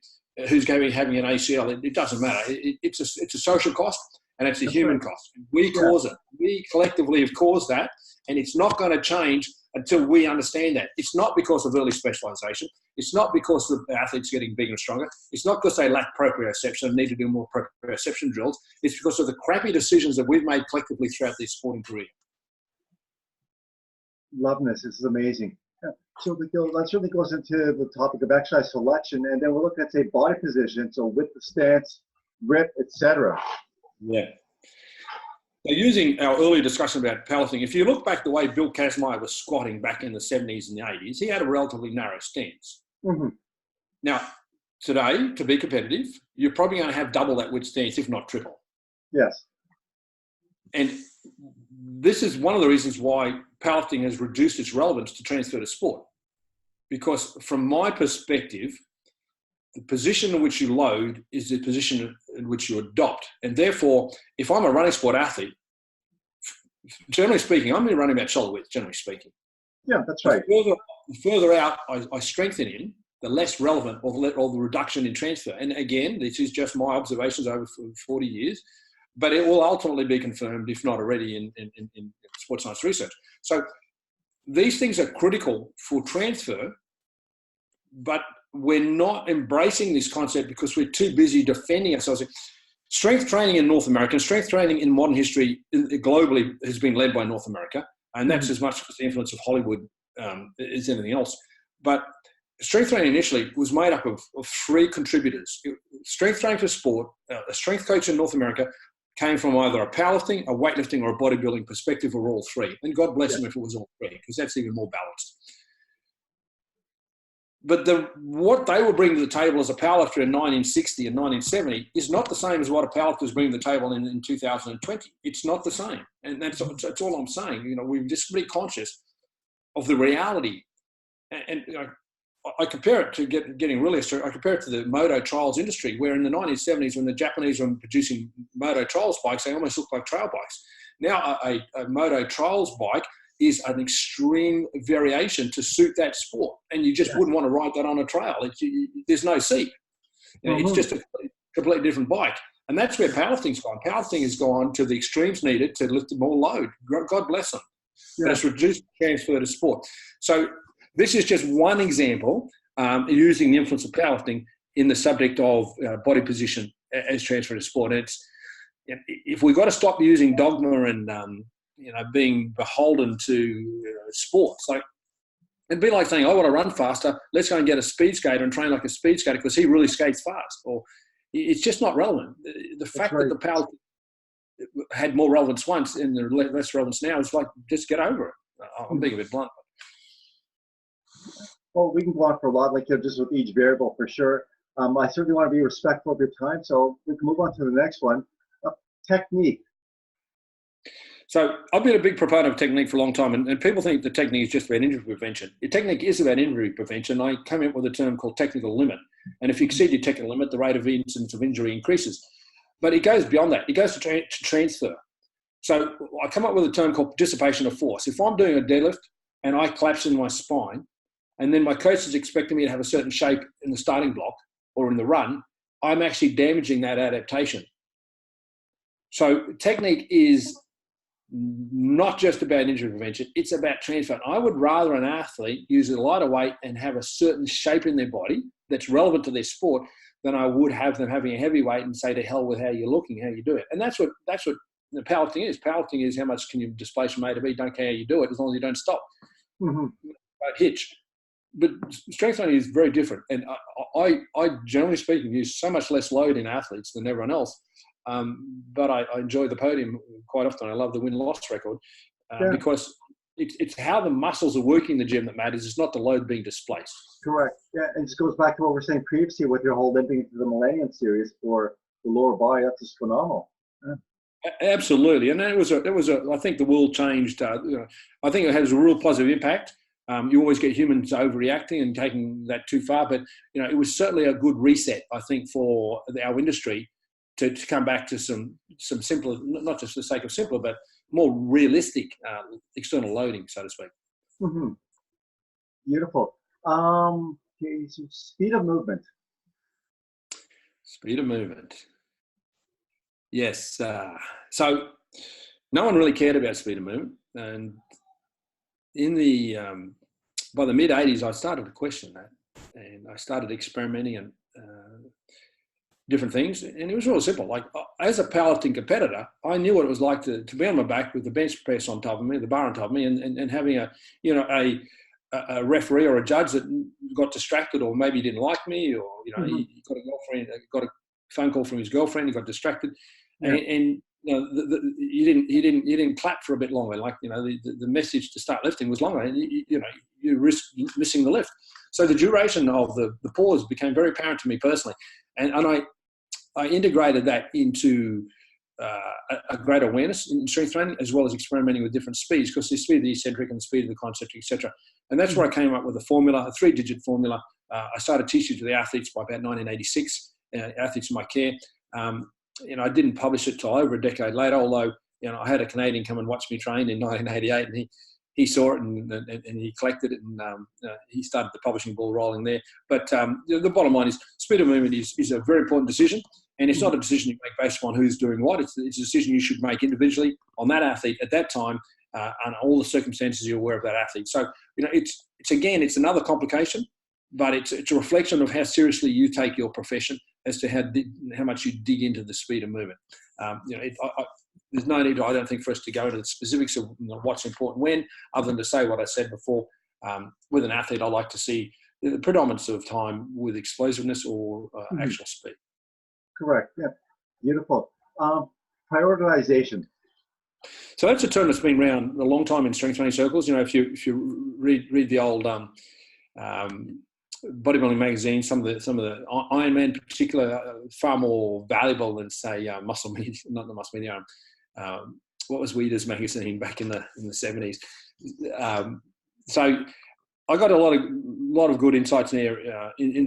who's going to be having an ACL, it doesn't matter. It's a social cost and it's a human cost. We cause it. We collectively have caused that, and it's not going to change until we understand that. It's not because of early specialisation. It's not because the athletes getting bigger and stronger. It's not because they lack proprioception and need to do more proprioception drills. It's because of the crappy decisions that we've made collectively throughout their sporting career. Loving this. This is amazing. So that certainly goes into the topic of exercise selection, and then we're looking at, say, body position, so width of stance, grip, etc. Yeah. So using our earlier discussion about powerlifting, if you look back the way Bill Kazmaier was squatting back in the 70s and the 80s, he had a relatively narrow stance. Now, today, to be competitive, you're probably going to have double that width stance, if not triple. Yes. And this is one of the reasons why powerlifting has reduced its relevance to transfer to sport. Because from my perspective, the position in which you load is the position in which you adopt. And therefore, if I'm a running sport athlete, generally speaking, I'm going to be running about shoulder width, generally speaking. Yeah, that's right. The further out I strengthen in, the less relevant or the reduction in transfer. And again, this is just my observations over 40 years, but it will ultimately be confirmed, if not already, in sports science research. So these things are critical for transfer, but we're not embracing this concept because we're too busy defending ourselves. Strength training in North America, strength training in modern history globally has been led by North America, and that's as much because the influence of Hollywood as anything else. But strength training initially was made up of three contributors. Strength training for sport, a strength coach in North America came from either a powerlifting, a weightlifting, or a bodybuilding perspective, or all three. And God bless them if it was all three, because that's even more balanced. But what they were bringing to the table as a powerlifter in 1960 and 1970 is not the same as what a powerlifter is bringing to the table in 2020. It's not the same. And that's all I'm saying. You know, we're just really conscious of the reality. And you know, I compare it to getting really astute. I compare it to the moto trials industry, where in the 1970s, when the Japanese were producing moto trials bikes, they almost looked like trail bikes. Now, a moto trials bike is an extreme variation to suit that sport, and you just wouldn't want to ride that on a trail. There's no seat. You know, It's just a completely different bike, and that's where powerlifting's gone. Powerlifting has gone to the extremes needed to lift more load. God bless them. But it's reduced transfer to sport. So this is just one example using the influence of powerlifting in the subject of body position as transfer to sport. And if we've got to stop using dogma and being beholden to sports, like it'd be like saying, I want to run faster, let's go and get a speed skater and train like a speed skater because he really skates fast. Or it's just not relevant. The fact that the power had more relevance once and the less relevance now is like, just get over it. I'm being a bit blunt. Well, we can go on for a lot, like just with each variable for sure. I certainly want to be respectful of your time, so we can move on to the next one. Technique. So I've been a big proponent of technique for a long time, and people think the technique is just about injury prevention. The technique is about injury prevention. I came up with a term called technical limit. And if you exceed your technical limit, the rate of incidence of injury increases. But it goes beyond that. It goes to transfer. So I come up with a term called participation of force. If I'm doing a deadlift and I collapse in my spine, and then my coach is expecting me to have a certain shape in the starting block or in the run, I'm actually damaging that adaptation. So technique is not just about injury prevention, it's about transfer. I would rather an athlete use a lighter weight and have a certain shape in their body that's relevant to their sport than I would have them having a heavy weight and say to hell with how you're looking, how you do it. And that's what the powerlifting is. Powerlifting is how much can you displace from A to B, don't care how you do it, as long as you don't stop. Don't hitch. But strength training is very different. And I generally speaking, use so much less load in athletes than everyone else. But I enjoy the podium quite often. I love the win-loss record because it's how the muscles are working in the gym that matters. It's not the load being displaced. Correct. Yeah, and this goes back to what we were saying previously with your whole limping into the Millennium Series for the lower body. That's just phenomenal. Yeah. Absolutely, and it was a. I think the world changed. I think it has a real positive impact. You always get humans overreacting and taking that too far, but it was certainly a good reset, I think, for our industry to come back to some simpler, not just for the sake of simpler, but more realistic external loading, so to speak. Beautiful. Okay, so speed of movement. Speed of movement. Yes. So no one really cared about speed of movement, and in the by the mid '80s, I started to question that, and I started experimenting and different things. And it was real simple. Like as a powerlifting competitor, I knew what it was like to be on my back with the bench press on top of me, the bar on top of me, and having a referee or a judge that got distracted, or maybe didn't like me, or he got a girlfriend, got a phone call from his girlfriend, he got distracted, and he didn't clap for a bit longer. Like the message to start lifting was longer, and you risk missing the lift. So the duration of the pause became very apparent to me personally, and I integrated that into a great awareness in strength training, as well as experimenting with different speeds, because the speed of the eccentric and the speed of the concentric, etc. And that's where I came up with a formula, a 3-digit formula. I started teaching to the athletes by about 1986, athletes in my care. I didn't publish it till over a decade later, although I had a Canadian come and watch me train in 1988, and he saw it and he collected it, and he started the publishing ball rolling there. But the bottom line is speed of movement is a very important decision, and it's not a decision you make based upon who's doing what. It's a decision you should make individually on that athlete at that time, and all the circumstances you're aware of that athlete. So it's another complication, but it's a reflection of how seriously you take your profession as to how much you dig into the speed of movement. There's no need, I don't think, for us to go into the specifics of what's important when, other than to say what I said before. With an athlete, I like to see the predominance of time with explosiveness or Mhm. actual speed. Correct. Yeah. Beautiful. Prioritization. So that's a term that's been around a long time in strength training circles. If you read the old bodybuilding magazines, some of the Ironman in particular, far more valuable than say Muscle Media, not the Muscle Media. What was Weeder's magazine back in the 70s? So I got a lot of good insights in there in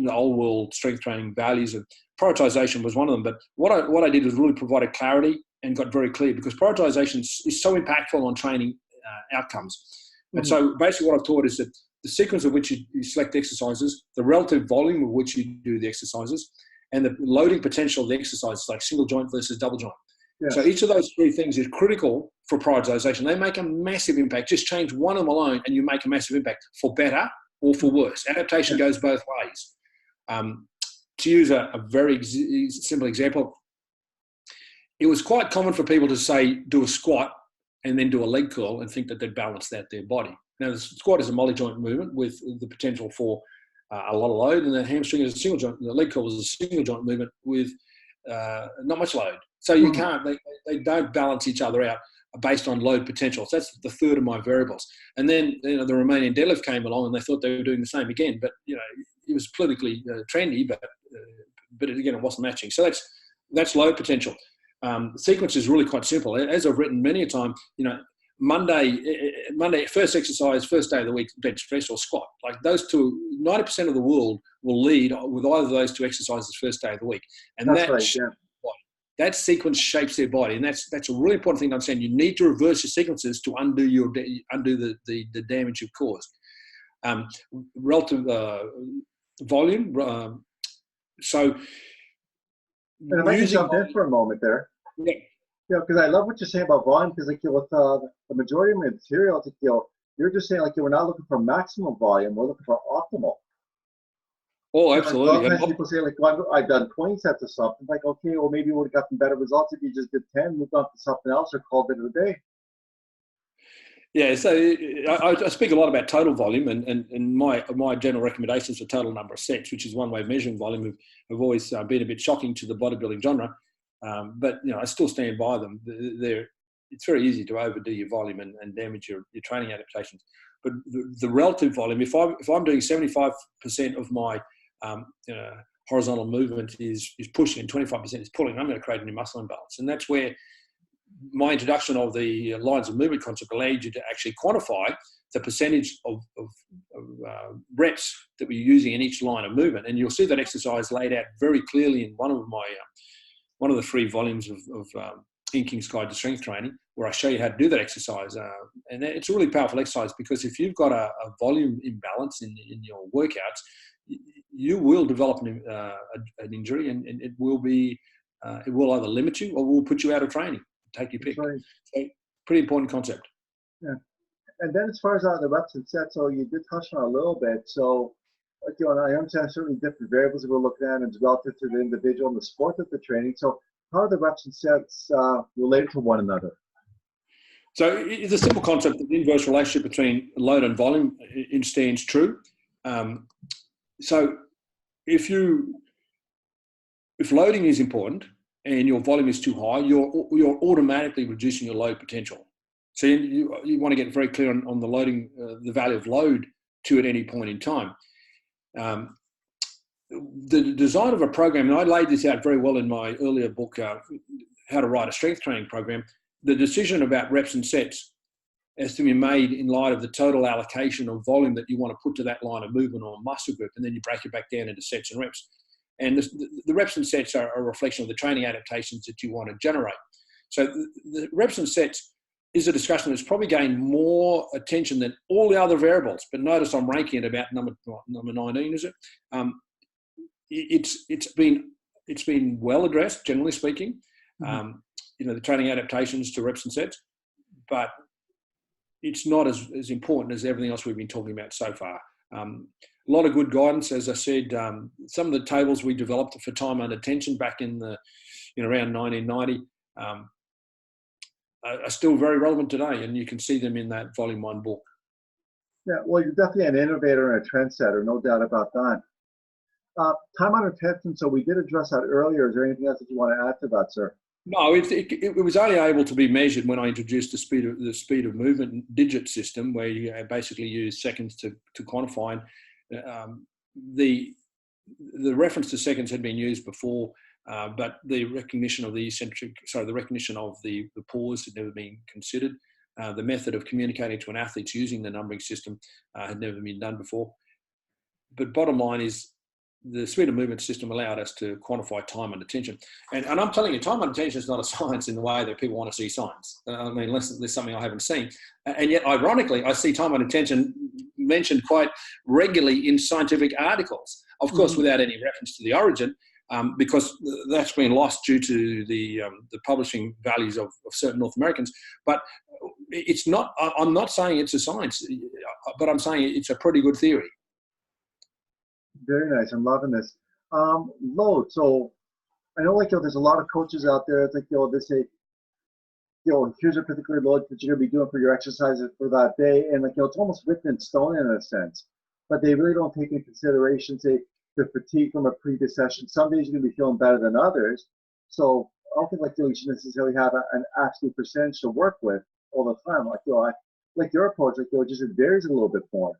the old world strength training values, and prioritization was one of them. But what I did was really provided clarity and got very clear, because prioritization is so impactful on training outcomes. And so basically what I've taught is that the sequence of which you select exercises, the relative volume of which you do the exercises, and the loading potential of the exercises, like single joint versus double joint. Yes. So each of those three things is critical for prioritization. They make a massive impact. Just change one of them alone and you make a massive impact, for better or for worse. Adaptation goes both ways. To use a very simple example, it was quite common for people to say, do a squat and then do a leg curl and think that they'd balance out their body. Now, the squat is a multi-joint movement with the potential for a lot of load, and the hamstring is a single joint. The leg curl is a single joint movement with not much load. So you can't, they don't balance each other out based on load potential. So that's the third of my variables. And then the Romanian deadlift came along and they thought they were doing the same again, but it was politically trendy, but again, it wasn't matching. So that's load potential. The sequence is really quite simple. As I've written many a time, Monday, first exercise, first day of the week, bench press or squat. Like those two, 90% of the world will lead with either of those two exercises first day of the week. And that's right, yeah. That sequence shapes their body. And that's a really important thing to understand. You need to reverse your sequences to undo the damage you've caused. Relative volume. So, and if I can jump in for a moment there. Yeah. Because I love what you're saying about volume, because with the majority of my materials, you're just saying we're not looking for maximum volume, we're looking for optimal. Oh, absolutely. A lot of times people say I've done 20 sets of something. Like, okay, well maybe you would have gotten better results if you just did 10, moved on to something else, or called it a day. Yeah, so I speak a lot about total volume, and my general recommendations for total number of sets, which is one way of measuring volume, have always been a bit shocking to the bodybuilding genre. But I still stand by them. It's very easy to overdo your volume and damage your training adaptations. But the relative volume, if I'm doing 75% of my horizontal movement is pushing and 25% is pulling, I'm going to create a new muscle imbalance. And that's where my introduction of the lines of movement concept allowed you to actually quantify the percentage of reps that we're using in each line of movement. And you'll see that exercise laid out very clearly in one of the 3 volumes of In King's Guide to Strength Training, where I show you how to do that exercise. And it's a really powerful exercise, because if you've got a volume imbalance in your workouts, you will develop an injury, and it will either limit you or will put you out of training. Take your pick. Right. So, pretty important concept. Yeah. And then as far as the reps and sets, so you did touch on a little bit. So, I understand certainly different variables that we're looking at, and it's relative to the individual and the sport that they're training. So how are the reps and sets related to one another? So it's a simple concept that the inverse relationship between load and volume stands true. So if loading is important and your volume is too high, you're automatically reducing your load potential. So you want to get very clear on the loading, the value of load to at any point in time. The design of a program, and I laid this out very well in my earlier book, How to Write a Strength Training Program. The decision about reps and sets has to be made in light of the total allocation of volume that you want to put to that line of movement or muscle group, and then you break it back down into sets and reps. And the reps and sets are a reflection of the training adaptations that you want to generate. So the reps and sets is a discussion that's probably gained more attention than all the other variables. But notice I'm ranking it about number 19, is it? It's been well addressed, generally speaking. The training adaptations to reps and sets, but it's not as important as everything else we've been talking about so far. A lot of good guidance, as I said. Some of the tables we developed for time under tension back in around 1990 are still very relevant today, and you can see them in that Volume 1 book. Yeah, well, you're definitely an innovator and a trendsetter, no doubt about that. Time on attention, so we did address that earlier. Is there anything else that you want to add to that, sir? No, it was only able to be measured when I introduced the speed of movement digit system, where you basically use seconds to quantify. Um, the the reference to seconds had been used before, but the recognition of the recognition of the pause had never been considered. The method of communicating to an athlete using the numbering system had never been done before. But bottom line is, the speed of movement system allowed us to quantify time and attention. And I'm telling you, time and attention is not a science in the way that people want to see science. I mean, unless there's something I haven't seen. And yet, ironically, I see time and attention mentioned quite regularly in scientific articles, of course, without any reference to the origin, because that's been lost due to the publishing values of certain North Americans. But it's not, I'm not saying it's a science, but I'm saying it's a pretty good theory. Very nice. I'm loving this. Load. So I know, like, there's a lot of coaches out there. It's like, they say, here's a particular load that you're going to be doing for your exercises for that day. And, like, it's almost written in stone in a sense. But they really don't take into consideration, say, the fatigue from a previous session. Some days you're going to be feeling better than others. So I don't think, like, you should necessarily have an absolute percentage to work with all the time. Like, like your approach, like, just it varies a little bit more.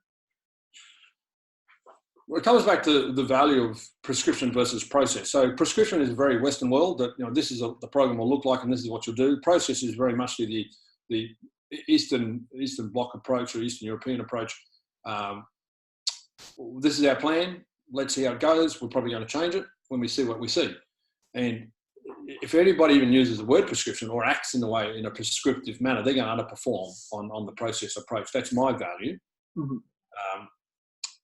Well, it comes back to the value of prescription versus process. So prescription is a very Western world that, this is the program will look like and this is what you'll do. Process is very much the Eastern Bloc approach or Eastern European approach. This is our plan. Let's see how it goes. We're probably going to change it when we see what we see. And if anybody even uses the word prescription or acts in a prescriptive manner, they're going to underperform on the process approach. That's my value. Mm-hmm.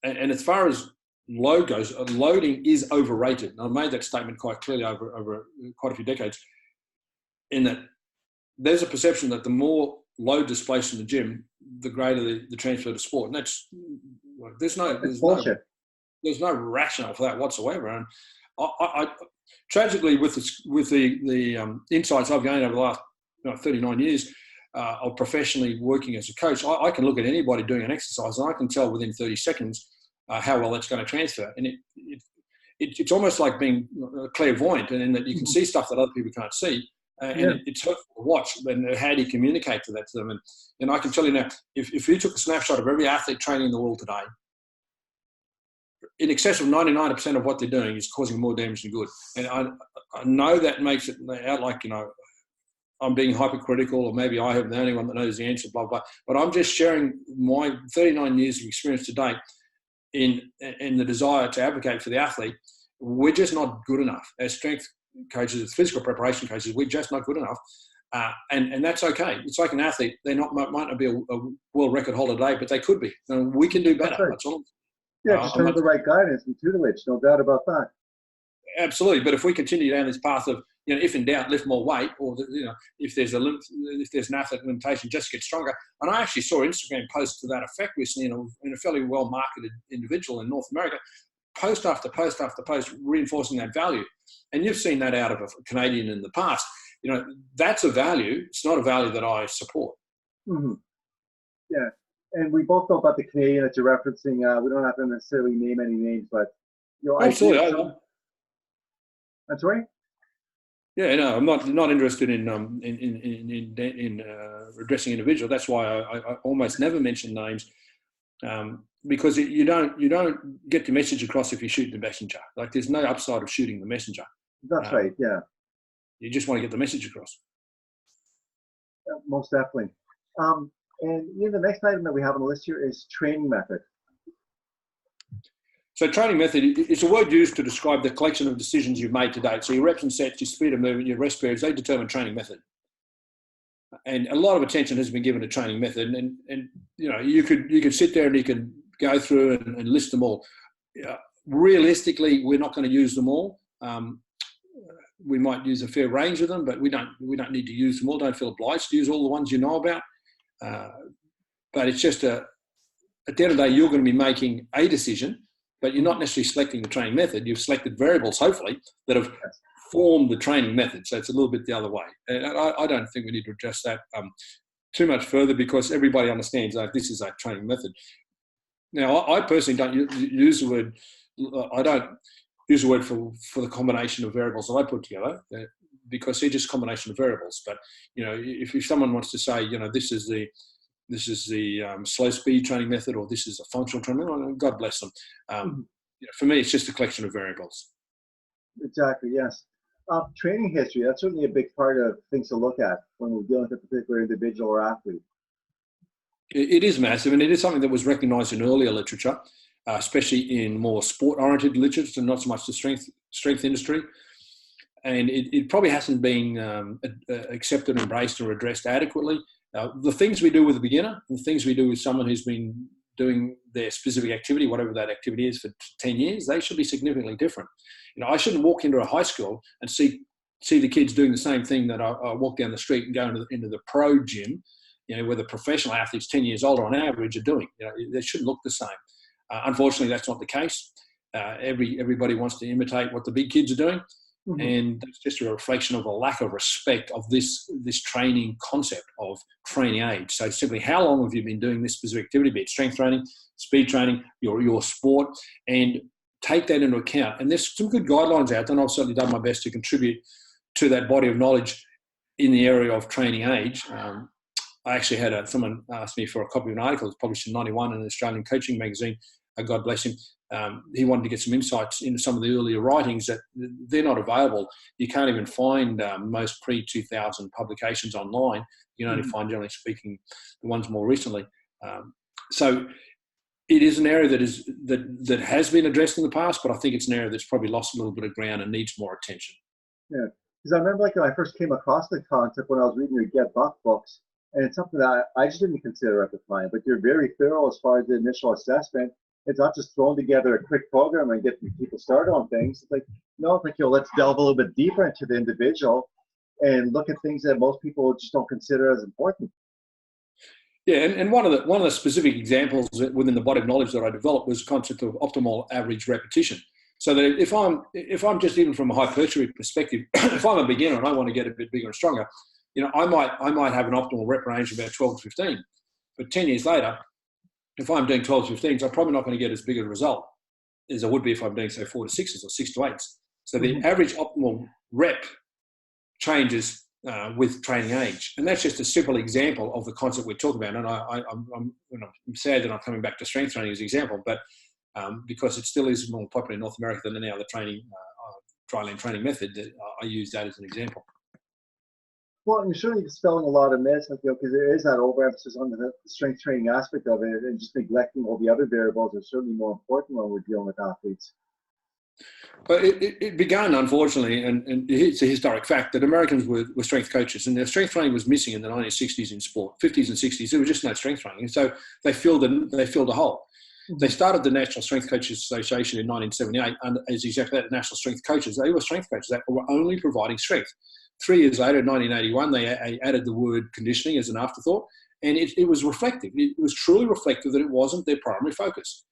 And as far as load goes, loading is overrated. And I've made that statement quite clearly over quite a few decades, in that there's a perception that the more load displaced in the gym, the greater the transfer to sport. And there's no rationale for that whatsoever. And I tragically, with the insights I've gained over the last 39 years of professionally working as a coach, I can look at anybody doing an exercise and I can tell within 30 seconds how well that's going to transfer. And it's almost like being clairvoyant, and in that you can see stuff that other people can't see. And it's hurtful to watch. And how do you communicate to them? And I can tell you now, if you took a snapshot of every athlete training in the world today, in excess of 99% of what they're doing is causing more damage than good. And I know that makes it out like, I'm being hypercritical, or maybe I am the only one that knows the answer, blah, blah. But I'm just sharing my 39 years of experience to date in the desire to advocate for the athlete. We're just not good enough. As strength coaches, as physical preparation coaches, we're just not good enough. And that's okay. It's like an athlete. They might not be a world record holder today, but they could be. And we can do better. That's all. Yeah, just have the right guidance and tutelage, no doubt about that. Absolutely, but if we continue down this path of, if in doubt, lift more weight, or if there's an athlete limitation, just get stronger. And I actually saw Instagram posts to that effect recently in a fairly well marketed individual in North America, post after post after post, reinforcing that value. And you've seen that out of a Canadian in the past. That's a value. It's not a value that I support. Mm-hmm. Yeah. And we both know about the Canadian that you're referencing. We don't have to necessarily name any names, but absolutely. That's right. Yeah, no, I'm not interested in addressing individual. That's why I almost never mention names, because you don't get the message across if you shoot the messenger. Like, there's no upside of shooting the messenger. That's right. Yeah. You just want to get the message across. Yeah, most definitely. And the next item that we have on the list here is training method. So training method is a word used to describe the collection of decisions you've made to date. So your reps and sets, your speed of movement, your rest periods, they determine training method. And a lot of attention has been given to training method. And you could sit there and you could go through and list them all. Realistically, we're not going to use them all. We might use a fair range of them, but we don't need to use them all. Don't feel obliged to use all the ones you know about. But it's just at the end of the day, you're going to be making a decision, but you're not necessarily selecting the training method. You've selected variables, hopefully, that have formed the training method. So it's a little bit the other way. And I don't think we need to address that too much further, because everybody understands that this is a training method. Now, I personally don't use the word. I don't use the word for the combination of variables that I put together, because they're just combination of variables. But if someone wants to say, this is the slow speed training method, or this is a functional training, God bless them. For me, it's just a collection of variables. Exactly. Yes. Training history, that's certainly a big part of things to look at when we're dealing with a particular individual or athlete. It is massive, and it is something that was recognised in earlier literature, especially in more sport-oriented literature, and not so much the strength industry. And it probably hasn't been accepted, embraced, or addressed adequately. The things we do with a beginner, the things we do with someone who's been doing their specific activity, whatever that activity is, for 10 years, they should be significantly different. I shouldn't walk into a high school and see the kids doing the same thing that I walk down the street and go into the pro gym, where the professional athletes 10 years older on average are doing. They shouldn't look the same. Unfortunately, that's not the case. Everybody wants to imitate what the big kids are doing. Mm-hmm. And that's just a reflection of a lack of respect of this training concept of training age. So simply, how long have you been doing this specific activity, be it strength training, speed training, your sport, and take that into account. And there's some good guidelines out there, and I've certainly done my best to contribute to that body of knowledge in the area of training age. I actually had someone ask me for a copy of an article that's published in '91 in an Australian coaching magazine. God bless him. He wanted to get some insights into some of the earlier writings that they're not available. You can't even find most pre-2000 publications online. You can only find, generally speaking, the ones more recently. So it is an area that has been addressed in the past, but I think it's an area that's probably lost a little bit of ground and needs more attention. Yeah, because I remember when I first came across the concept when I was reading your Get Buff books, and it's something that I just didn't consider at the time, but you're very thorough as far as the initial assessment. It's not just throwing together a quick program and getting people started on things. It's like, no, it's like, let's delve a little bit deeper into the individual and look at things that most people just don't consider as important. Yeah, and one of the specific examples within the body of knowledge that I developed was the concept of optimal average repetition. So that if I'm just, even from a hypertrophy perspective, if I'm a beginner and I want to get a bit bigger and stronger, I might have an optimal rep range of about 12 to 15. But 10 years later, if I'm doing 12 to 15s, I'm probably not going to get as big a result as I would be if I'm doing, say, 4 to 6s or 6 to 8s. So the average optimal rep changes with training age. And that's just a simple example of the concept we're talking about. And I'm sad that I'm coming back to strength training as an example, but because it still is more popular in North America than any other trial training method, I use that as an example. Well, you're certainly dispelling a lot of myths, because there is that overemphasis on the strength training aspect of it, and just neglecting all the other variables are certainly more important when we're dealing with athletes. But it began, unfortunately, and it's a historic fact that Americans were strength coaches, and their strength training was missing in the 1960s in sport, 50s and 60s. There was just no strength training, and so they filled a hole. They started the National Strength Coaches Association in 1978, and as exactly that, National Strength Coaches. They were strength coaches that were only providing strength. 3 years later, in 1981, they added the word conditioning as an afterthought, and it was reflective. It was truly reflective that it wasn't their primary focus.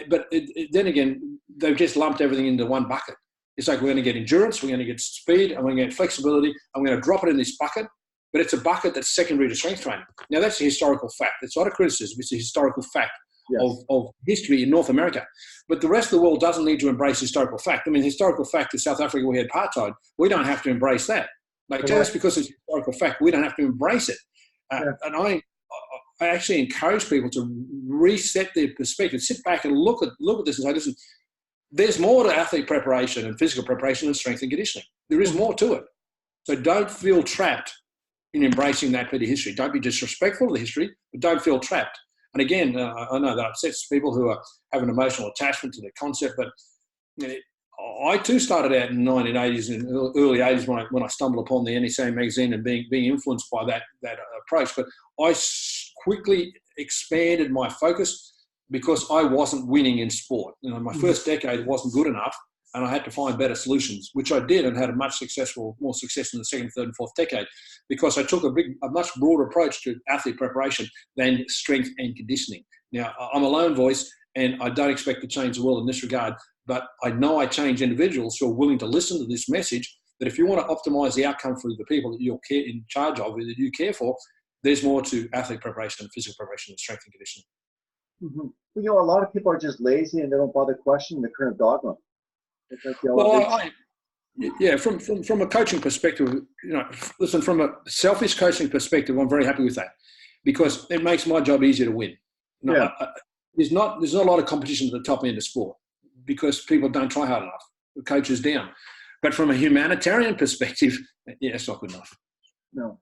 But then again, they've just lumped everything into one bucket. It's like, we're going to get endurance, we're going to get speed, and we're going to get flexibility, and we're going to drop it in this bucket, but it's a bucket that's secondary to strength training. Now, that's a historical fact. It's not a criticism. It's a historical fact. Yes. Of history in North America. But the rest of the world doesn't need to embrace historical fact. I mean, historical fact is South Africa, we had apartheid. We don't have to embrace that. Like, just because it's historical fact, we don't have to embrace it. And I actually encourage people to reset their perspective, sit back and look at this and say, listen, there's more to athlete preparation and physical preparation than strength and conditioning. There is more to it. So don't feel trapped in embracing that bit of history. Don't be disrespectful of the history, but don't feel trapped. And again, I know that upsets people who have an emotional attachment to the concept, but I too started out in the 1980s and early 80s when I stumbled upon the NSA magazine and being influenced by that approach. But I quickly expanded my focus because I wasn't winning in sport. My first decade wasn't good enough, and I had to find better solutions, which I did, and had more success in the second, third, and fourth decade, because I took a much broader approach to athlete preparation than strength and conditioning. Now, I'm a lone voice, and I don't expect to change the world in this regard, but I know I change individuals who are willing to listen to this message, that if you want to optimize the outcome for the people that you're in charge of, that you care for, there's more to athlete preparation and physical preparation than strength and conditioning. Hmm. You know, a lot of people are just lazy and they don't bother questioning the current dogma. It's like, you know, Well, they, yeah, from a coaching perspective, listen, from a selfish coaching perspective, I'm very happy with that because it makes my job easier to win. yeah, There's not a lot of competition at the top end of sport because people don't try hard enough. The coach is down. But from a humanitarian perspective, yeah, it's not good enough. no.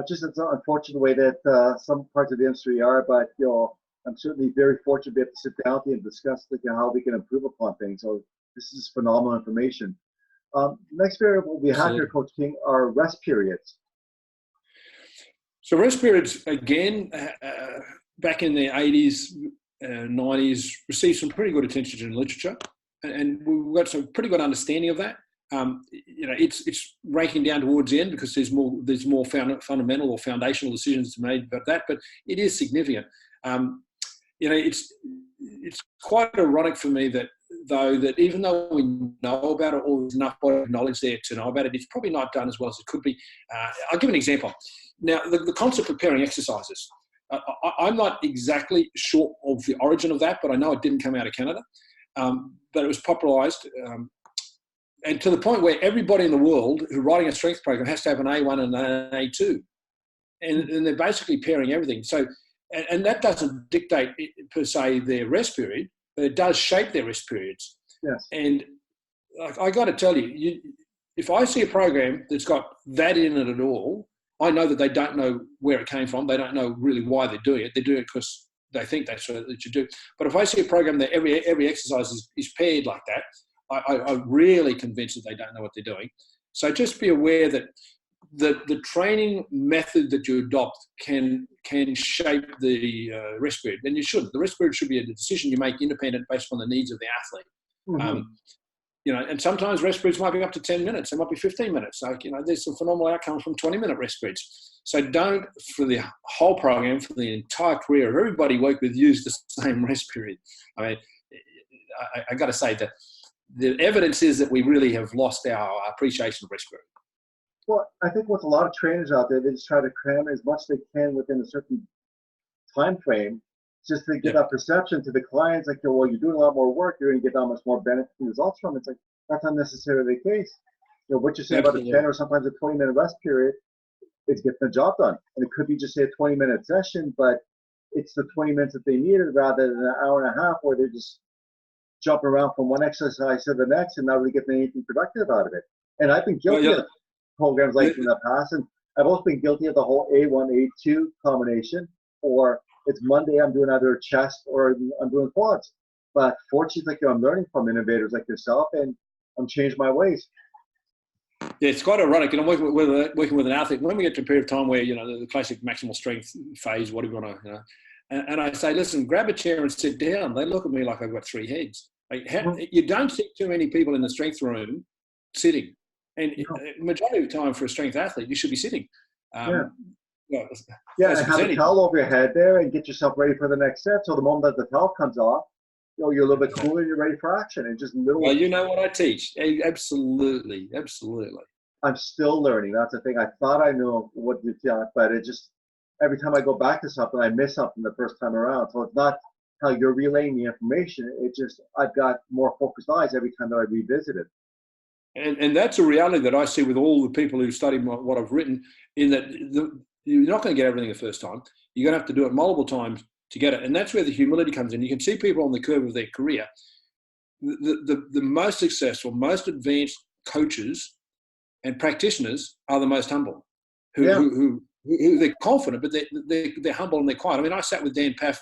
Just it's unfortunate the way that some parts of the industry are, but you know, I'm certainly very fortunate to be able to sit down with you and discuss like, how we can improve upon things. So this is phenomenal information. Next variable we have here, Absolutely. Coach King, are rest periods. So rest periods, again, back in the 80s, 90s, received some pretty good attention in literature, and we've got some pretty good understanding of that. It's ranking down towards the end because there's more fundamental or foundational decisions to be made about that, but it is significant. It's quite ironic for me that even though we know about it, or there's enough body of knowledge there to know about it, it's probably not done as well as it could be. I'll give an example. Now, the concept of pairing exercises, I'm not exactly sure of the origin of that, but I know it didn't come out of Canada. But it was popularized, and to the point where everybody in the world who's writing a strength program has to have an A1 and an A2. And they're basically pairing everything. So, and that doesn't dictate per se their rest period, but it does shape their rest periods. Yes. And I got to tell you, if I see a program that's got that in it at all, I know that they don't know where it came from. They don't know really why they're doing it. They're doing it because they think that's what they should do. But if I see a program that every exercise is paired like that, I'm really convinced that they don't know what they're doing. So just be aware that the training method that you adopt can shape the rest period, and you should. The rest period should be a decision you make independent based on the needs of the athlete. Mm-hmm. And sometimes rest periods might be up to 10 minutes. They might be 15 minutes. Like, there's some phenomenal outcomes from 20-minute rest periods. So don't, for the whole program, for the entire career of everybody you work with, use the same rest period. I mean, I got to say that the evidence is that we really have lost our appreciation of rest period. Well, I think with a lot of trainers out there, they just try to cram as much as they can within a certain time frame, just to give that perception to the clients, like, well, you're doing a lot more work, you're going to get that much more benefit and results from it. It's like, that's not necessarily the case. You know, what you're saying Absolutely. about a 10 or sometimes a 20-minute rest period, it's getting the job done. And it could be just say a 20-minute session, but it's the 20 minutes that they needed rather than an hour and a half where they're just jumping around from one exercise to the next and not really getting anything productive out of it. And I've been guilty of programs like in the past, and I've also been guilty of the whole A1, A2 combination, or it's Monday, I'm doing either chest or I'm doing quads. But fortunately, I'm learning from innovators like yourself, and I'm changing my ways. Yeah, it's quite ironic. I'm working with an athlete. When we get to a period of time where, the classic maximal strength phase, what do you want to, and I say, listen, grab a chair and sit down. They look at me like I've got three heads. Like, you don't see too many people in the strength room sitting. And majority of the time for a strength athlete, you should be sitting. And have a towel over your head there and get yourself ready for the next set. So the moment that the towel comes off, you're a little bit cooler and you're ready for action. And just little. Well, you know what I teach. Absolutely. I'm still learning. That's the thing. I thought I knew what to do, but it just, every time I go back to something, I miss something the first time around. So it's not how you're relaying the information. It just, I've got more focused eyes every time that I revisit it. And that's a reality that I see with all the people who study what I've written, in that you're not going to get everything the first time. You're going to have to do it multiple times to get it. And that's where the humility comes in. You can see people on the curve of their career. The most successful, most advanced coaches and practitioners are the most humble, who they're confident, but they're humble and they're quiet. I mean, I sat with Dan Paff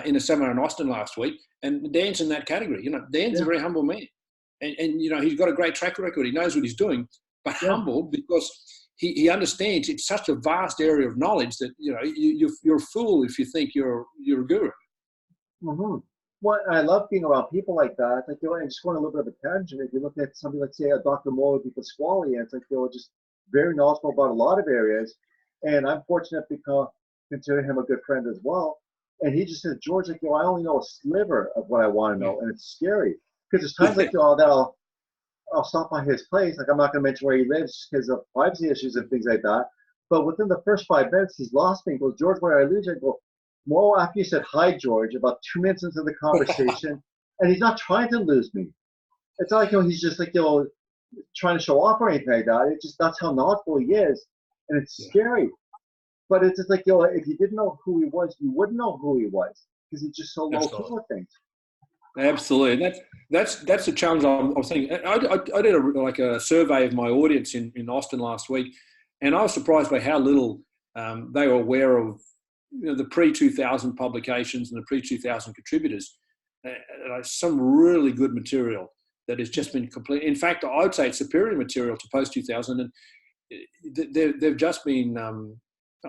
in a seminar in Austin last week, and Dan's in that category. Dan's a very humble man. And he's got a great track record. He knows what he's doing, but humble because he understands it's such a vast area of knowledge that you're a fool if you think you're a guru. Mm-hmm. Well, I love being around people like that. Like, and just going a little bit of a tangent. If you look at somebody like, say, Dr. Mo Di Pasquale, it's like they're just very knowledgeable about a lot of areas. And I'm fortunate because I consider him a good friend as well. And he just said, George, like, I only know a sliver of what I want to know, and it's scary. Because there's times like that I'll stop by his place. Like, I'm not going to mention where he lives because of privacy issues and things like that. But within the first 5 minutes, he's lost me. He goes, George, where I lose you? I go, Mo, after you said hi, George, about 2 minutes into the conversation, and he's not trying to lose me. It's not like he's just like trying to show off or anything like that. It's just that's how knowledgeable he is, and it's Yeah, scary. But it's just like if you didn't know who he was, you wouldn't know who he was because he's just so low key absolutely. with things. Absolutely, and that's the challenge I was thinking. I did a survey of my audience in Austin last week, and I was surprised by how little they were aware of the pre-2000 publications and the pre-2000 contributors. Some really good material that has just been complete. In fact, I'd say it's superior material to post-2000, and they've just been.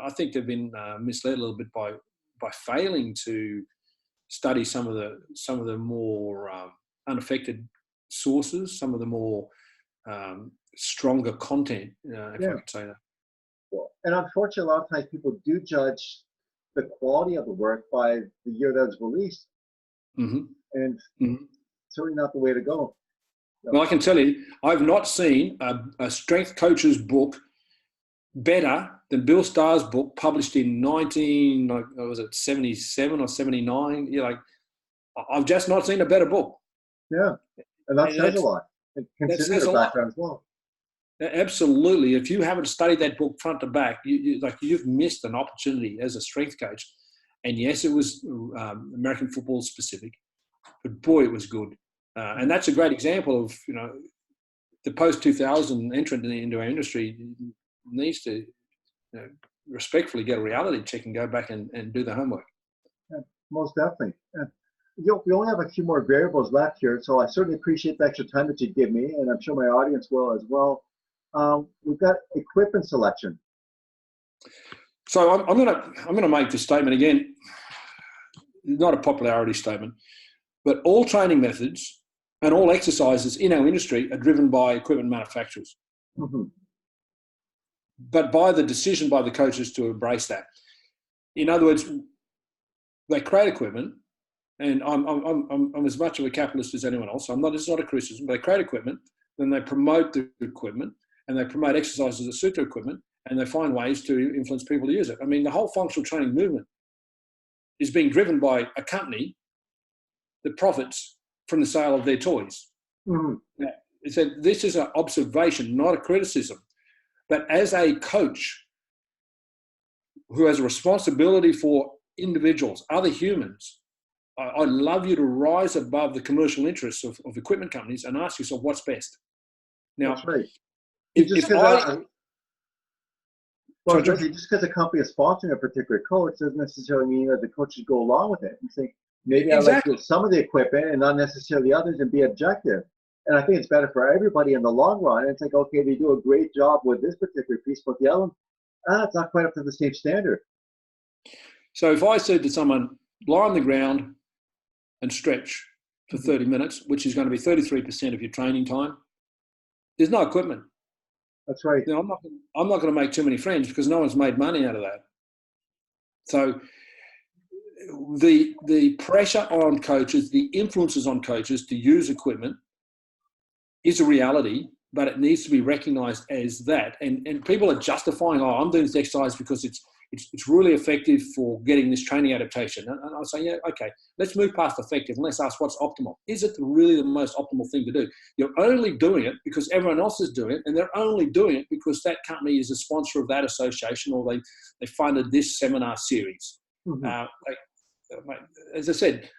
I think they've been misled a little bit by failing to study some of the more unaffected sources, some of the more stronger content, if I Yeah. could say that. Well, and unfortunately, a lot of times people do judge the quality of the work by the year that it's released, Mm-hmm. and Mm-hmm. certainly not the way to go. Well, I can tell you, I've not seen a strength coach's book better than Bill Starr's book, published in 77 or 79. I've just not seen a better book. Yeah, and that And says a lot. And that consider says their a lot. background as well. Absolutely. If you haven't studied that book front to back, you've missed an opportunity as a strength coach. And yes, it was American football specific, but boy, it was good. And that's a great example of the post 2000 entrant into our industry needs to respectfully get a reality check and go back and do the homework. Yeah, most definitely. Yeah. We only have a few more variables left here, so I certainly appreciate the extra time that you give me, and I'm sure my audience will as well. We've got equipment selection. So I'm gonna make this statement again, not a popularity statement, but all training methods and all exercises in our industry are driven by equipment manufacturers, Mm-hmm. but by the decision by the coaches to embrace that. In other words, they create equipment, and I'm as much of a capitalist as anyone else. So this is not a criticism. They create equipment, then they promote the equipment, and they promote exercises that suit the equipment, and they find ways to influence people to use it. I mean, the whole functional training movement is being driven by a company that profits from the sale of their toys. Mm-hmm. Now, this is an observation, not a criticism. But as a coach who has a responsibility for individuals, other humans, I'd love you to rise above the commercial interests of equipment companies and ask yourself what's best. Now, That's right. if I... Well, just because a company is sponsoring a particular coach doesn't necessarily mean that the coaches go along with it and say, maybe I like some of the equipment and not necessarily the others, and be objective. And I think it's better for everybody in the long run. And it's like, okay, they do a great job with this particular piece, but the other one, it's not quite up to the same standard. So if I said to someone, lie on the ground and stretch for 30 minutes, which is going to be 33% of your training time, there's no equipment. That's right. Now, I'm not going to make too many friends because no one's made money out of that. So the pressure on coaches, the influences on coaches to use equipment is a reality, but it needs to be recognized as that. And people are justifying, I'm doing this exercise because it's really effective for getting this training adaptation. And I say, yeah, okay, let's move past effective and let's ask what's optimal. Is it really the most optimal thing to do? You're only doing it because everyone else is doing it, and they're only doing it because that company is a sponsor of that association, or they funded this seminar series. Mm-hmm. As I said,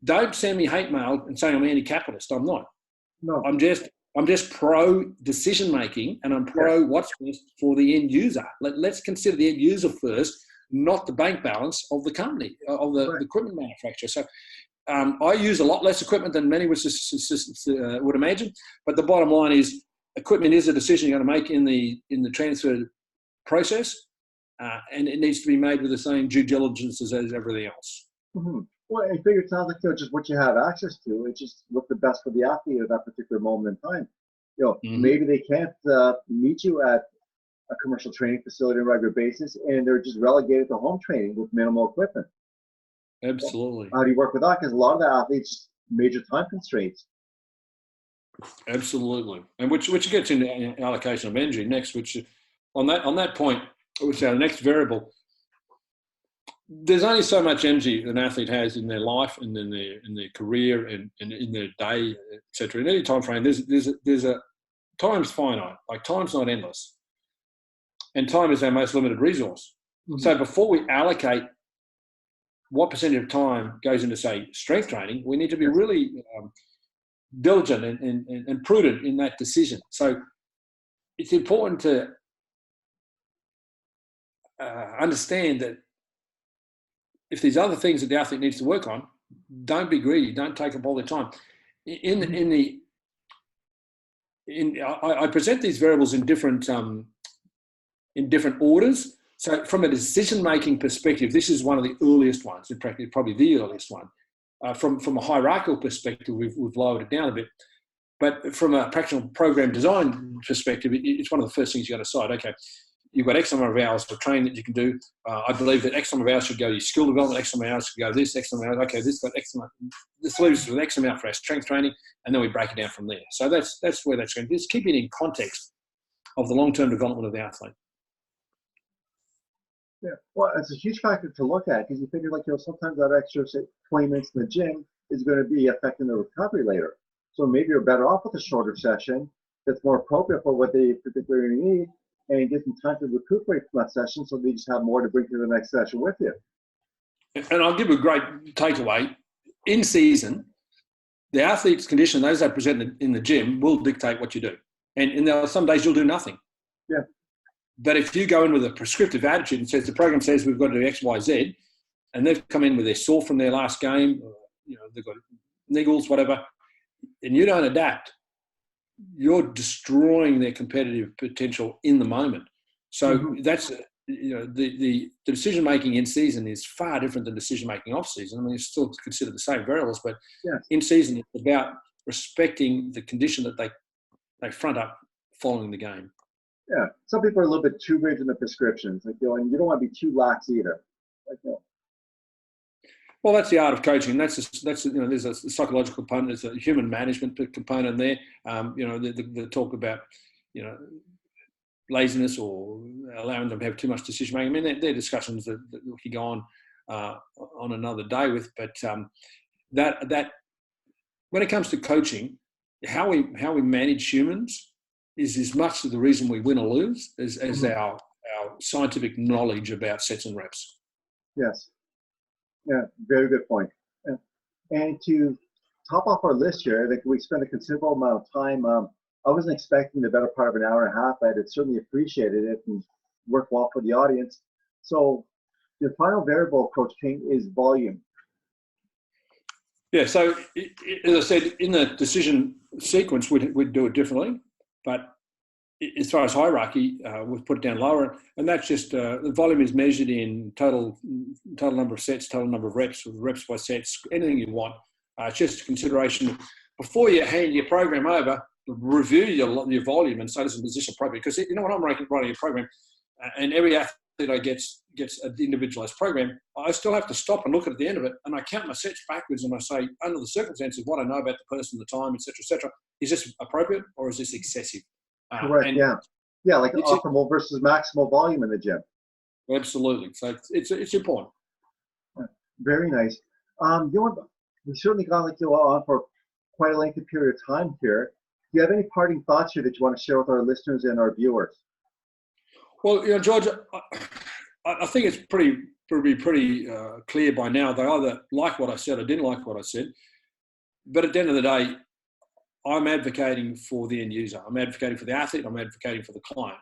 don't send me hate mail and say I'm anti-capitalist. I'm not. No. I'm just pro decision making, and I'm pro what's best for the end user. Let's consider the end user first, not the bank balance of the company, of the equipment manufacturer. So I use a lot less equipment than many would imagine, but the bottom line is equipment is a decision you're going to make in the transfer process, and it needs to be made with the same due diligence as everything else. Mm-hmm. Well, I figure it sounds like just what you have access to. It's just what's the best for the athlete at that particular moment in time. Maybe they can't meet you at a commercial training facility on a regular basis, and they're just relegated to home training with minimal equipment. Absolutely. How do you work with that? Because a lot of the athletes major time constraints. Absolutely, and which gets into allocation of energy next. Which on that point, which our next variable. there's only so much energy an athlete has in their life and in their career and in their day, etc. In any time frame, there's a time's finite. Like time's not endless, and time is our most limited resource. Mm-hmm. So before we allocate what percentage of time goes into, say, strength training, we need to be really diligent and prudent in that decision. So it's important to understand that if there's other things that the athlete needs to work on, don't be greedy. Don't take up all their time. I present these variables in different orders. So from a decision-making perspective, this is one of the earliest ones, in practice, probably the earliest one. From a hierarchical perspective, we've lowered it down a bit. But from a practical program design perspective, it's one of the first things you got to decide. Okay, you've got X number of hours for training that you can do. I believe that X number of hours should go to your skill development, X number of hours should go to this, X number of hours. Okay, this got X amount. This leaves us with X amount for our strength training, and then we break it down from there. So that's where that's going. Just keep it in context of the long-term development of the athlete. Yeah, well, it's a huge factor to look at because you figure, like, sometimes that extra, say, 20 minutes in the gym is going to be affecting the recovery later. So maybe you're better off with a shorter session that's more appropriate for what they particularly need, and get them time to recuperate from that session, so they just have more to bring to the next session with you. And I'll give a great takeaway. In season, the athlete's condition, those that present in the gym, will dictate what you do. And there are some days you'll do nothing. Yeah. But if you go in with a prescriptive attitude and says the program says we've got to do X, Y, Z, and they've come in with their sore from their last game, or, they've got niggles, whatever, and you don't adapt, you're destroying their competitive potential in the moment. So that's the decision making in season is far different than decision making off season. I mean, you still consider the same variables, but in season it's about respecting the condition that they front up following the game. Yeah, some people are a little bit too rigid in the prescriptions, and you don't want to be too lax either. Well, that's the art of coaching. That's there's a psychological component, there's a human management component there. The talk about laziness or allowing them to have too much decision making. I mean, they're discussions that we could go on another day with. But that when it comes to coaching, how we manage humans is as much the reason we win or lose as our scientific knowledge about sets and reps. Yes. Yeah, very good point. And to top off our list here, I think we spent a considerable amount of time. I wasn't expecting the better part of an hour and a half. I'd certainly appreciated it and worked well for the audience. So the final variable, Coach King, is volume. Yeah, so as I said, in the decision sequence, we'd do it differently. But as far as hierarchy, we've put it down lower, and that's just the volume is measured in total number of sets, total number of reps, or reps by sets, anything you want. It's just a consideration before you hand your program over. Review your volume and say this is appropriate, because when I'm writing a program, and every athlete gets an individualized program, I still have to stop and look at the end of it, and I count my sets backwards, and I say, under the circumstances, what I know about the person, the time, etc., is this appropriate or is this excessive? Correct. Yeah, like optimal versus maximal volume in the gym. Absolutely. So it's important. Very nice. We certainly got on for quite a lengthy period of time here. Do you have any parting thoughts here that you want to share with our listeners and our viewers? Well, George, I think it's pretty clear by now. They either like what I said or didn't like what I said. But at the end of the day, I'm advocating for the end user. I'm advocating for the athlete. I'm advocating for the client.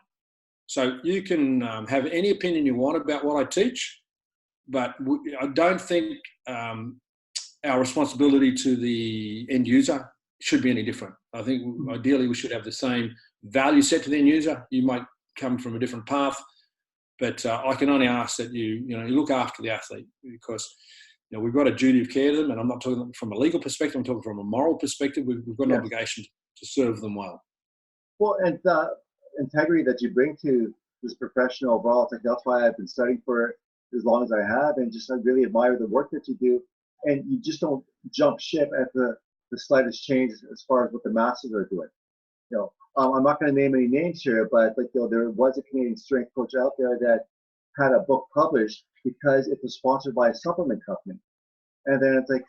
So you can have any opinion you want about what I teach, but I don't think our responsibility to the end user should be any different. I think ideally we should have the same value set to the end user. You might come from a different path, but I can only ask that you look after the athlete, because we've got a duty of care to them, and I'm not talking from a legal perspective. I'm talking from a moral perspective. We've got an obligation to serve them well. Well, and the integrity that you bring to this profession overall, that's why I've been studying for it as long as I have, and just I really admire the work that you do. And you just don't jump ship at the slightest change as far as what the masses are doing. I'm not going to name any names here, but there was a Canadian strength coach out there that had a book published because it was sponsored by a supplement company. And then it's like,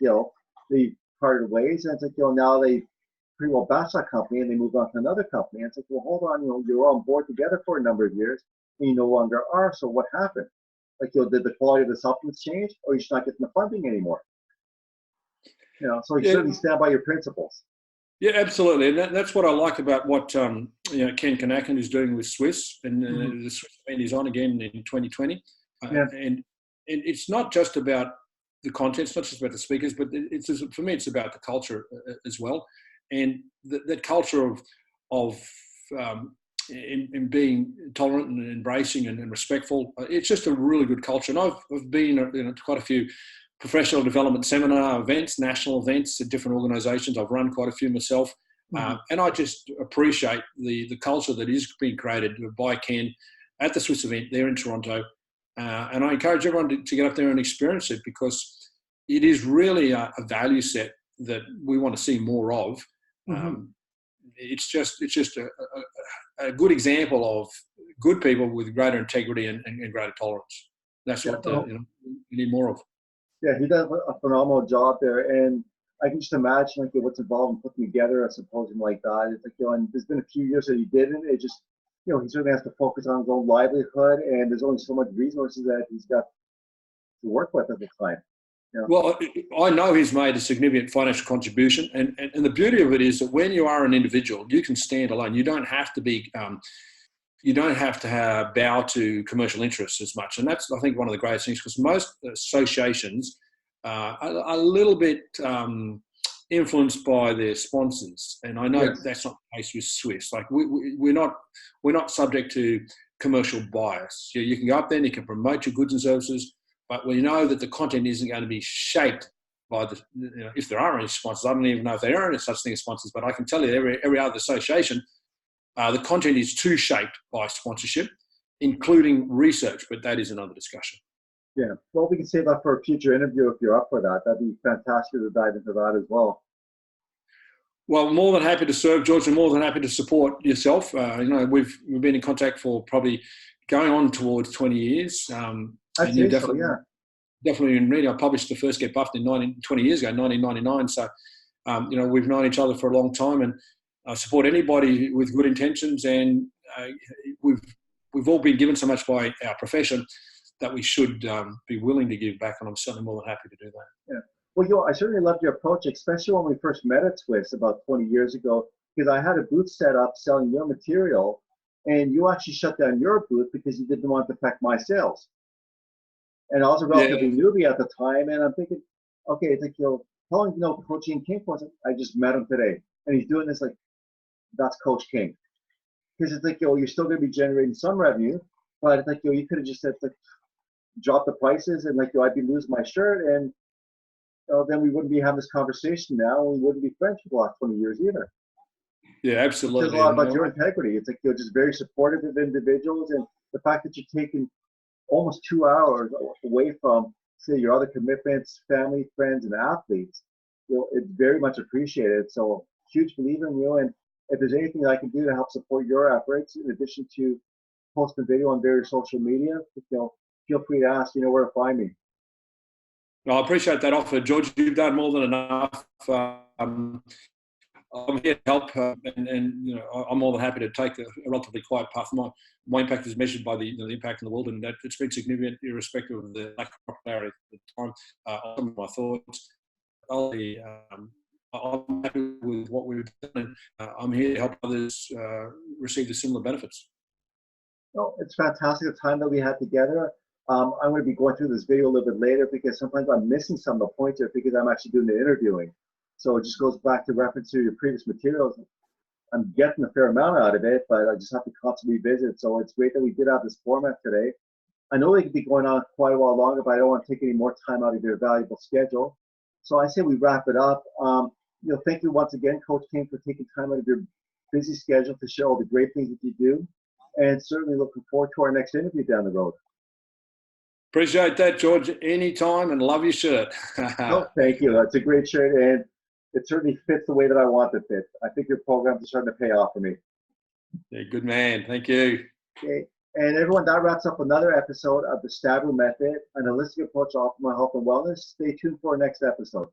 they parted ways, and it's like, now they pretty well bashed that company and they moved on to another company. And it's like, well, hold on, you're on board together for a number of years and you no longer are. So what happened? Like, did the quality of the supplements change, or you're just not getting the funding anymore? So you certainly stand by your principles. Yeah, absolutely, and that's what I like about what Ken Kanaken is doing with Swiss, and the Swiss event is on again in 2020, and it's not just about the content, it's not just about the speakers, but for me, it's about the culture as well, and that culture of in being tolerant and embracing and respectful. It's just a really good culture, and I've been to quite a few professional development seminar events, national events at different organisations. I've run quite a few myself, and I just appreciate the culture that is being created by Ken at the Swiss event there in Toronto. And I encourage everyone to get up there and experience it, because it is really a value set that we want to see more of. It's just a good example of good people with greater integrity and greater tolerance. That's what we need more of. Yeah, he does a phenomenal job there, and I can just imagine what's involved in putting together a symposium like that. It's and there's been a few years that he didn't. It just, he certainly has to focus on his own livelihood, and there's only so much resources that he's got to work with at the time. Well, I know he's made a significant financial contribution, and the beauty of it is that when you are an individual, you can stand alone. You don't have to be. You don't have to bow to commercial interests as much. And that's, I think, one of the greatest things, because most associations are a little bit influenced by their sponsors. And I know that's not the case with Swiss. Like we're not subject to commercial bias. You can go up there and you can promote your goods and services, but we know that the content isn't going to be shaped by if there are any sponsors. I don't even know if there are any such thing as sponsors, but I can tell you every other association, the content is too shaped by sponsorship, including research, but that is another discussion. Yeah, well, we can save that for a future interview if you're up for that. That'd be fantastic to dive into that as well. Well, more than happy to serve, George, and more than happy to support yourself. We've been in contact for probably going on towards 20 years. I'd say so, yeah. Definitely in reading. I published the first Get Buffed 20 years ago, 1999. So, we've known each other for a long time, and I support anybody with good intentions, and we've all been given so much by our profession that we should be willing to give back, and I'm certainly more than happy to do that. Yeah. Well, I certainly loved your approach, especially when we first met at Swiss about 20 years ago, because I had a booth set up selling your material, and you actually shut down your booth because you didn't want to affect my sales. And I was a relatively newbie at the time, and I'm thinking, okay, it's like, how long do you know Coach Ian King for? I just met him today, and he's doing this that's Coach King. Because it's like, you're still going to be generating some revenue, but it's like, you could have just said, drop the prices, and I'd be losing my shirt, and then we wouldn't be having this conversation now, and we wouldn't be friends for the last 20 years either. Yeah, absolutely. There's a lot about your integrity. It's like, you're just very supportive of individuals, and the fact that you're taking almost 2 hours away from, say, your other commitments, family, friends, and athletes, it's very much appreciated. So, huge believer in you, and if there's anything I can do to help support your efforts, in addition to posting video on various social media, feel free to ask. You know where to find me. I appreciate that offer, George. You've done more than enough. I'm here to help, and I'm more than happy to take a relatively quiet path. My impact is measured by the impact in the world, and that it's been significant, irrespective of the lack of popularity at the time. Some of my thoughts. I'm happy with what we've done, and I'm here to help others receive the similar benefits. Well, it's fantastic the time that we had together. I'm going to be going through this video a little bit later, because sometimes I'm missing some of the points here because I'm actually doing the interviewing. So it just goes back to reference to your previous materials. I'm getting a fair amount out of it, but I just have to constantly revisit. So it's great that we did have this format today. I know they could be going on quite a while longer, but I don't want to take any more time out of your valuable schedule. So I say we wrap it up. Thank you once again, Coach King, for taking time out of your busy schedule to share all the great things that you do. And certainly looking forward to our next interview down the road. Appreciate that, George. Anytime, and love your shirt. Thank you. That's a great shirt, and it certainly fits the way that I want it to fit. I think your programs are starting to pay off for me. Yeah, good man. Thank you. Okay. And everyone, that wraps up another episode of the Stab Room Method, an holistic approach to optimal health and wellness. Stay tuned for our next episode.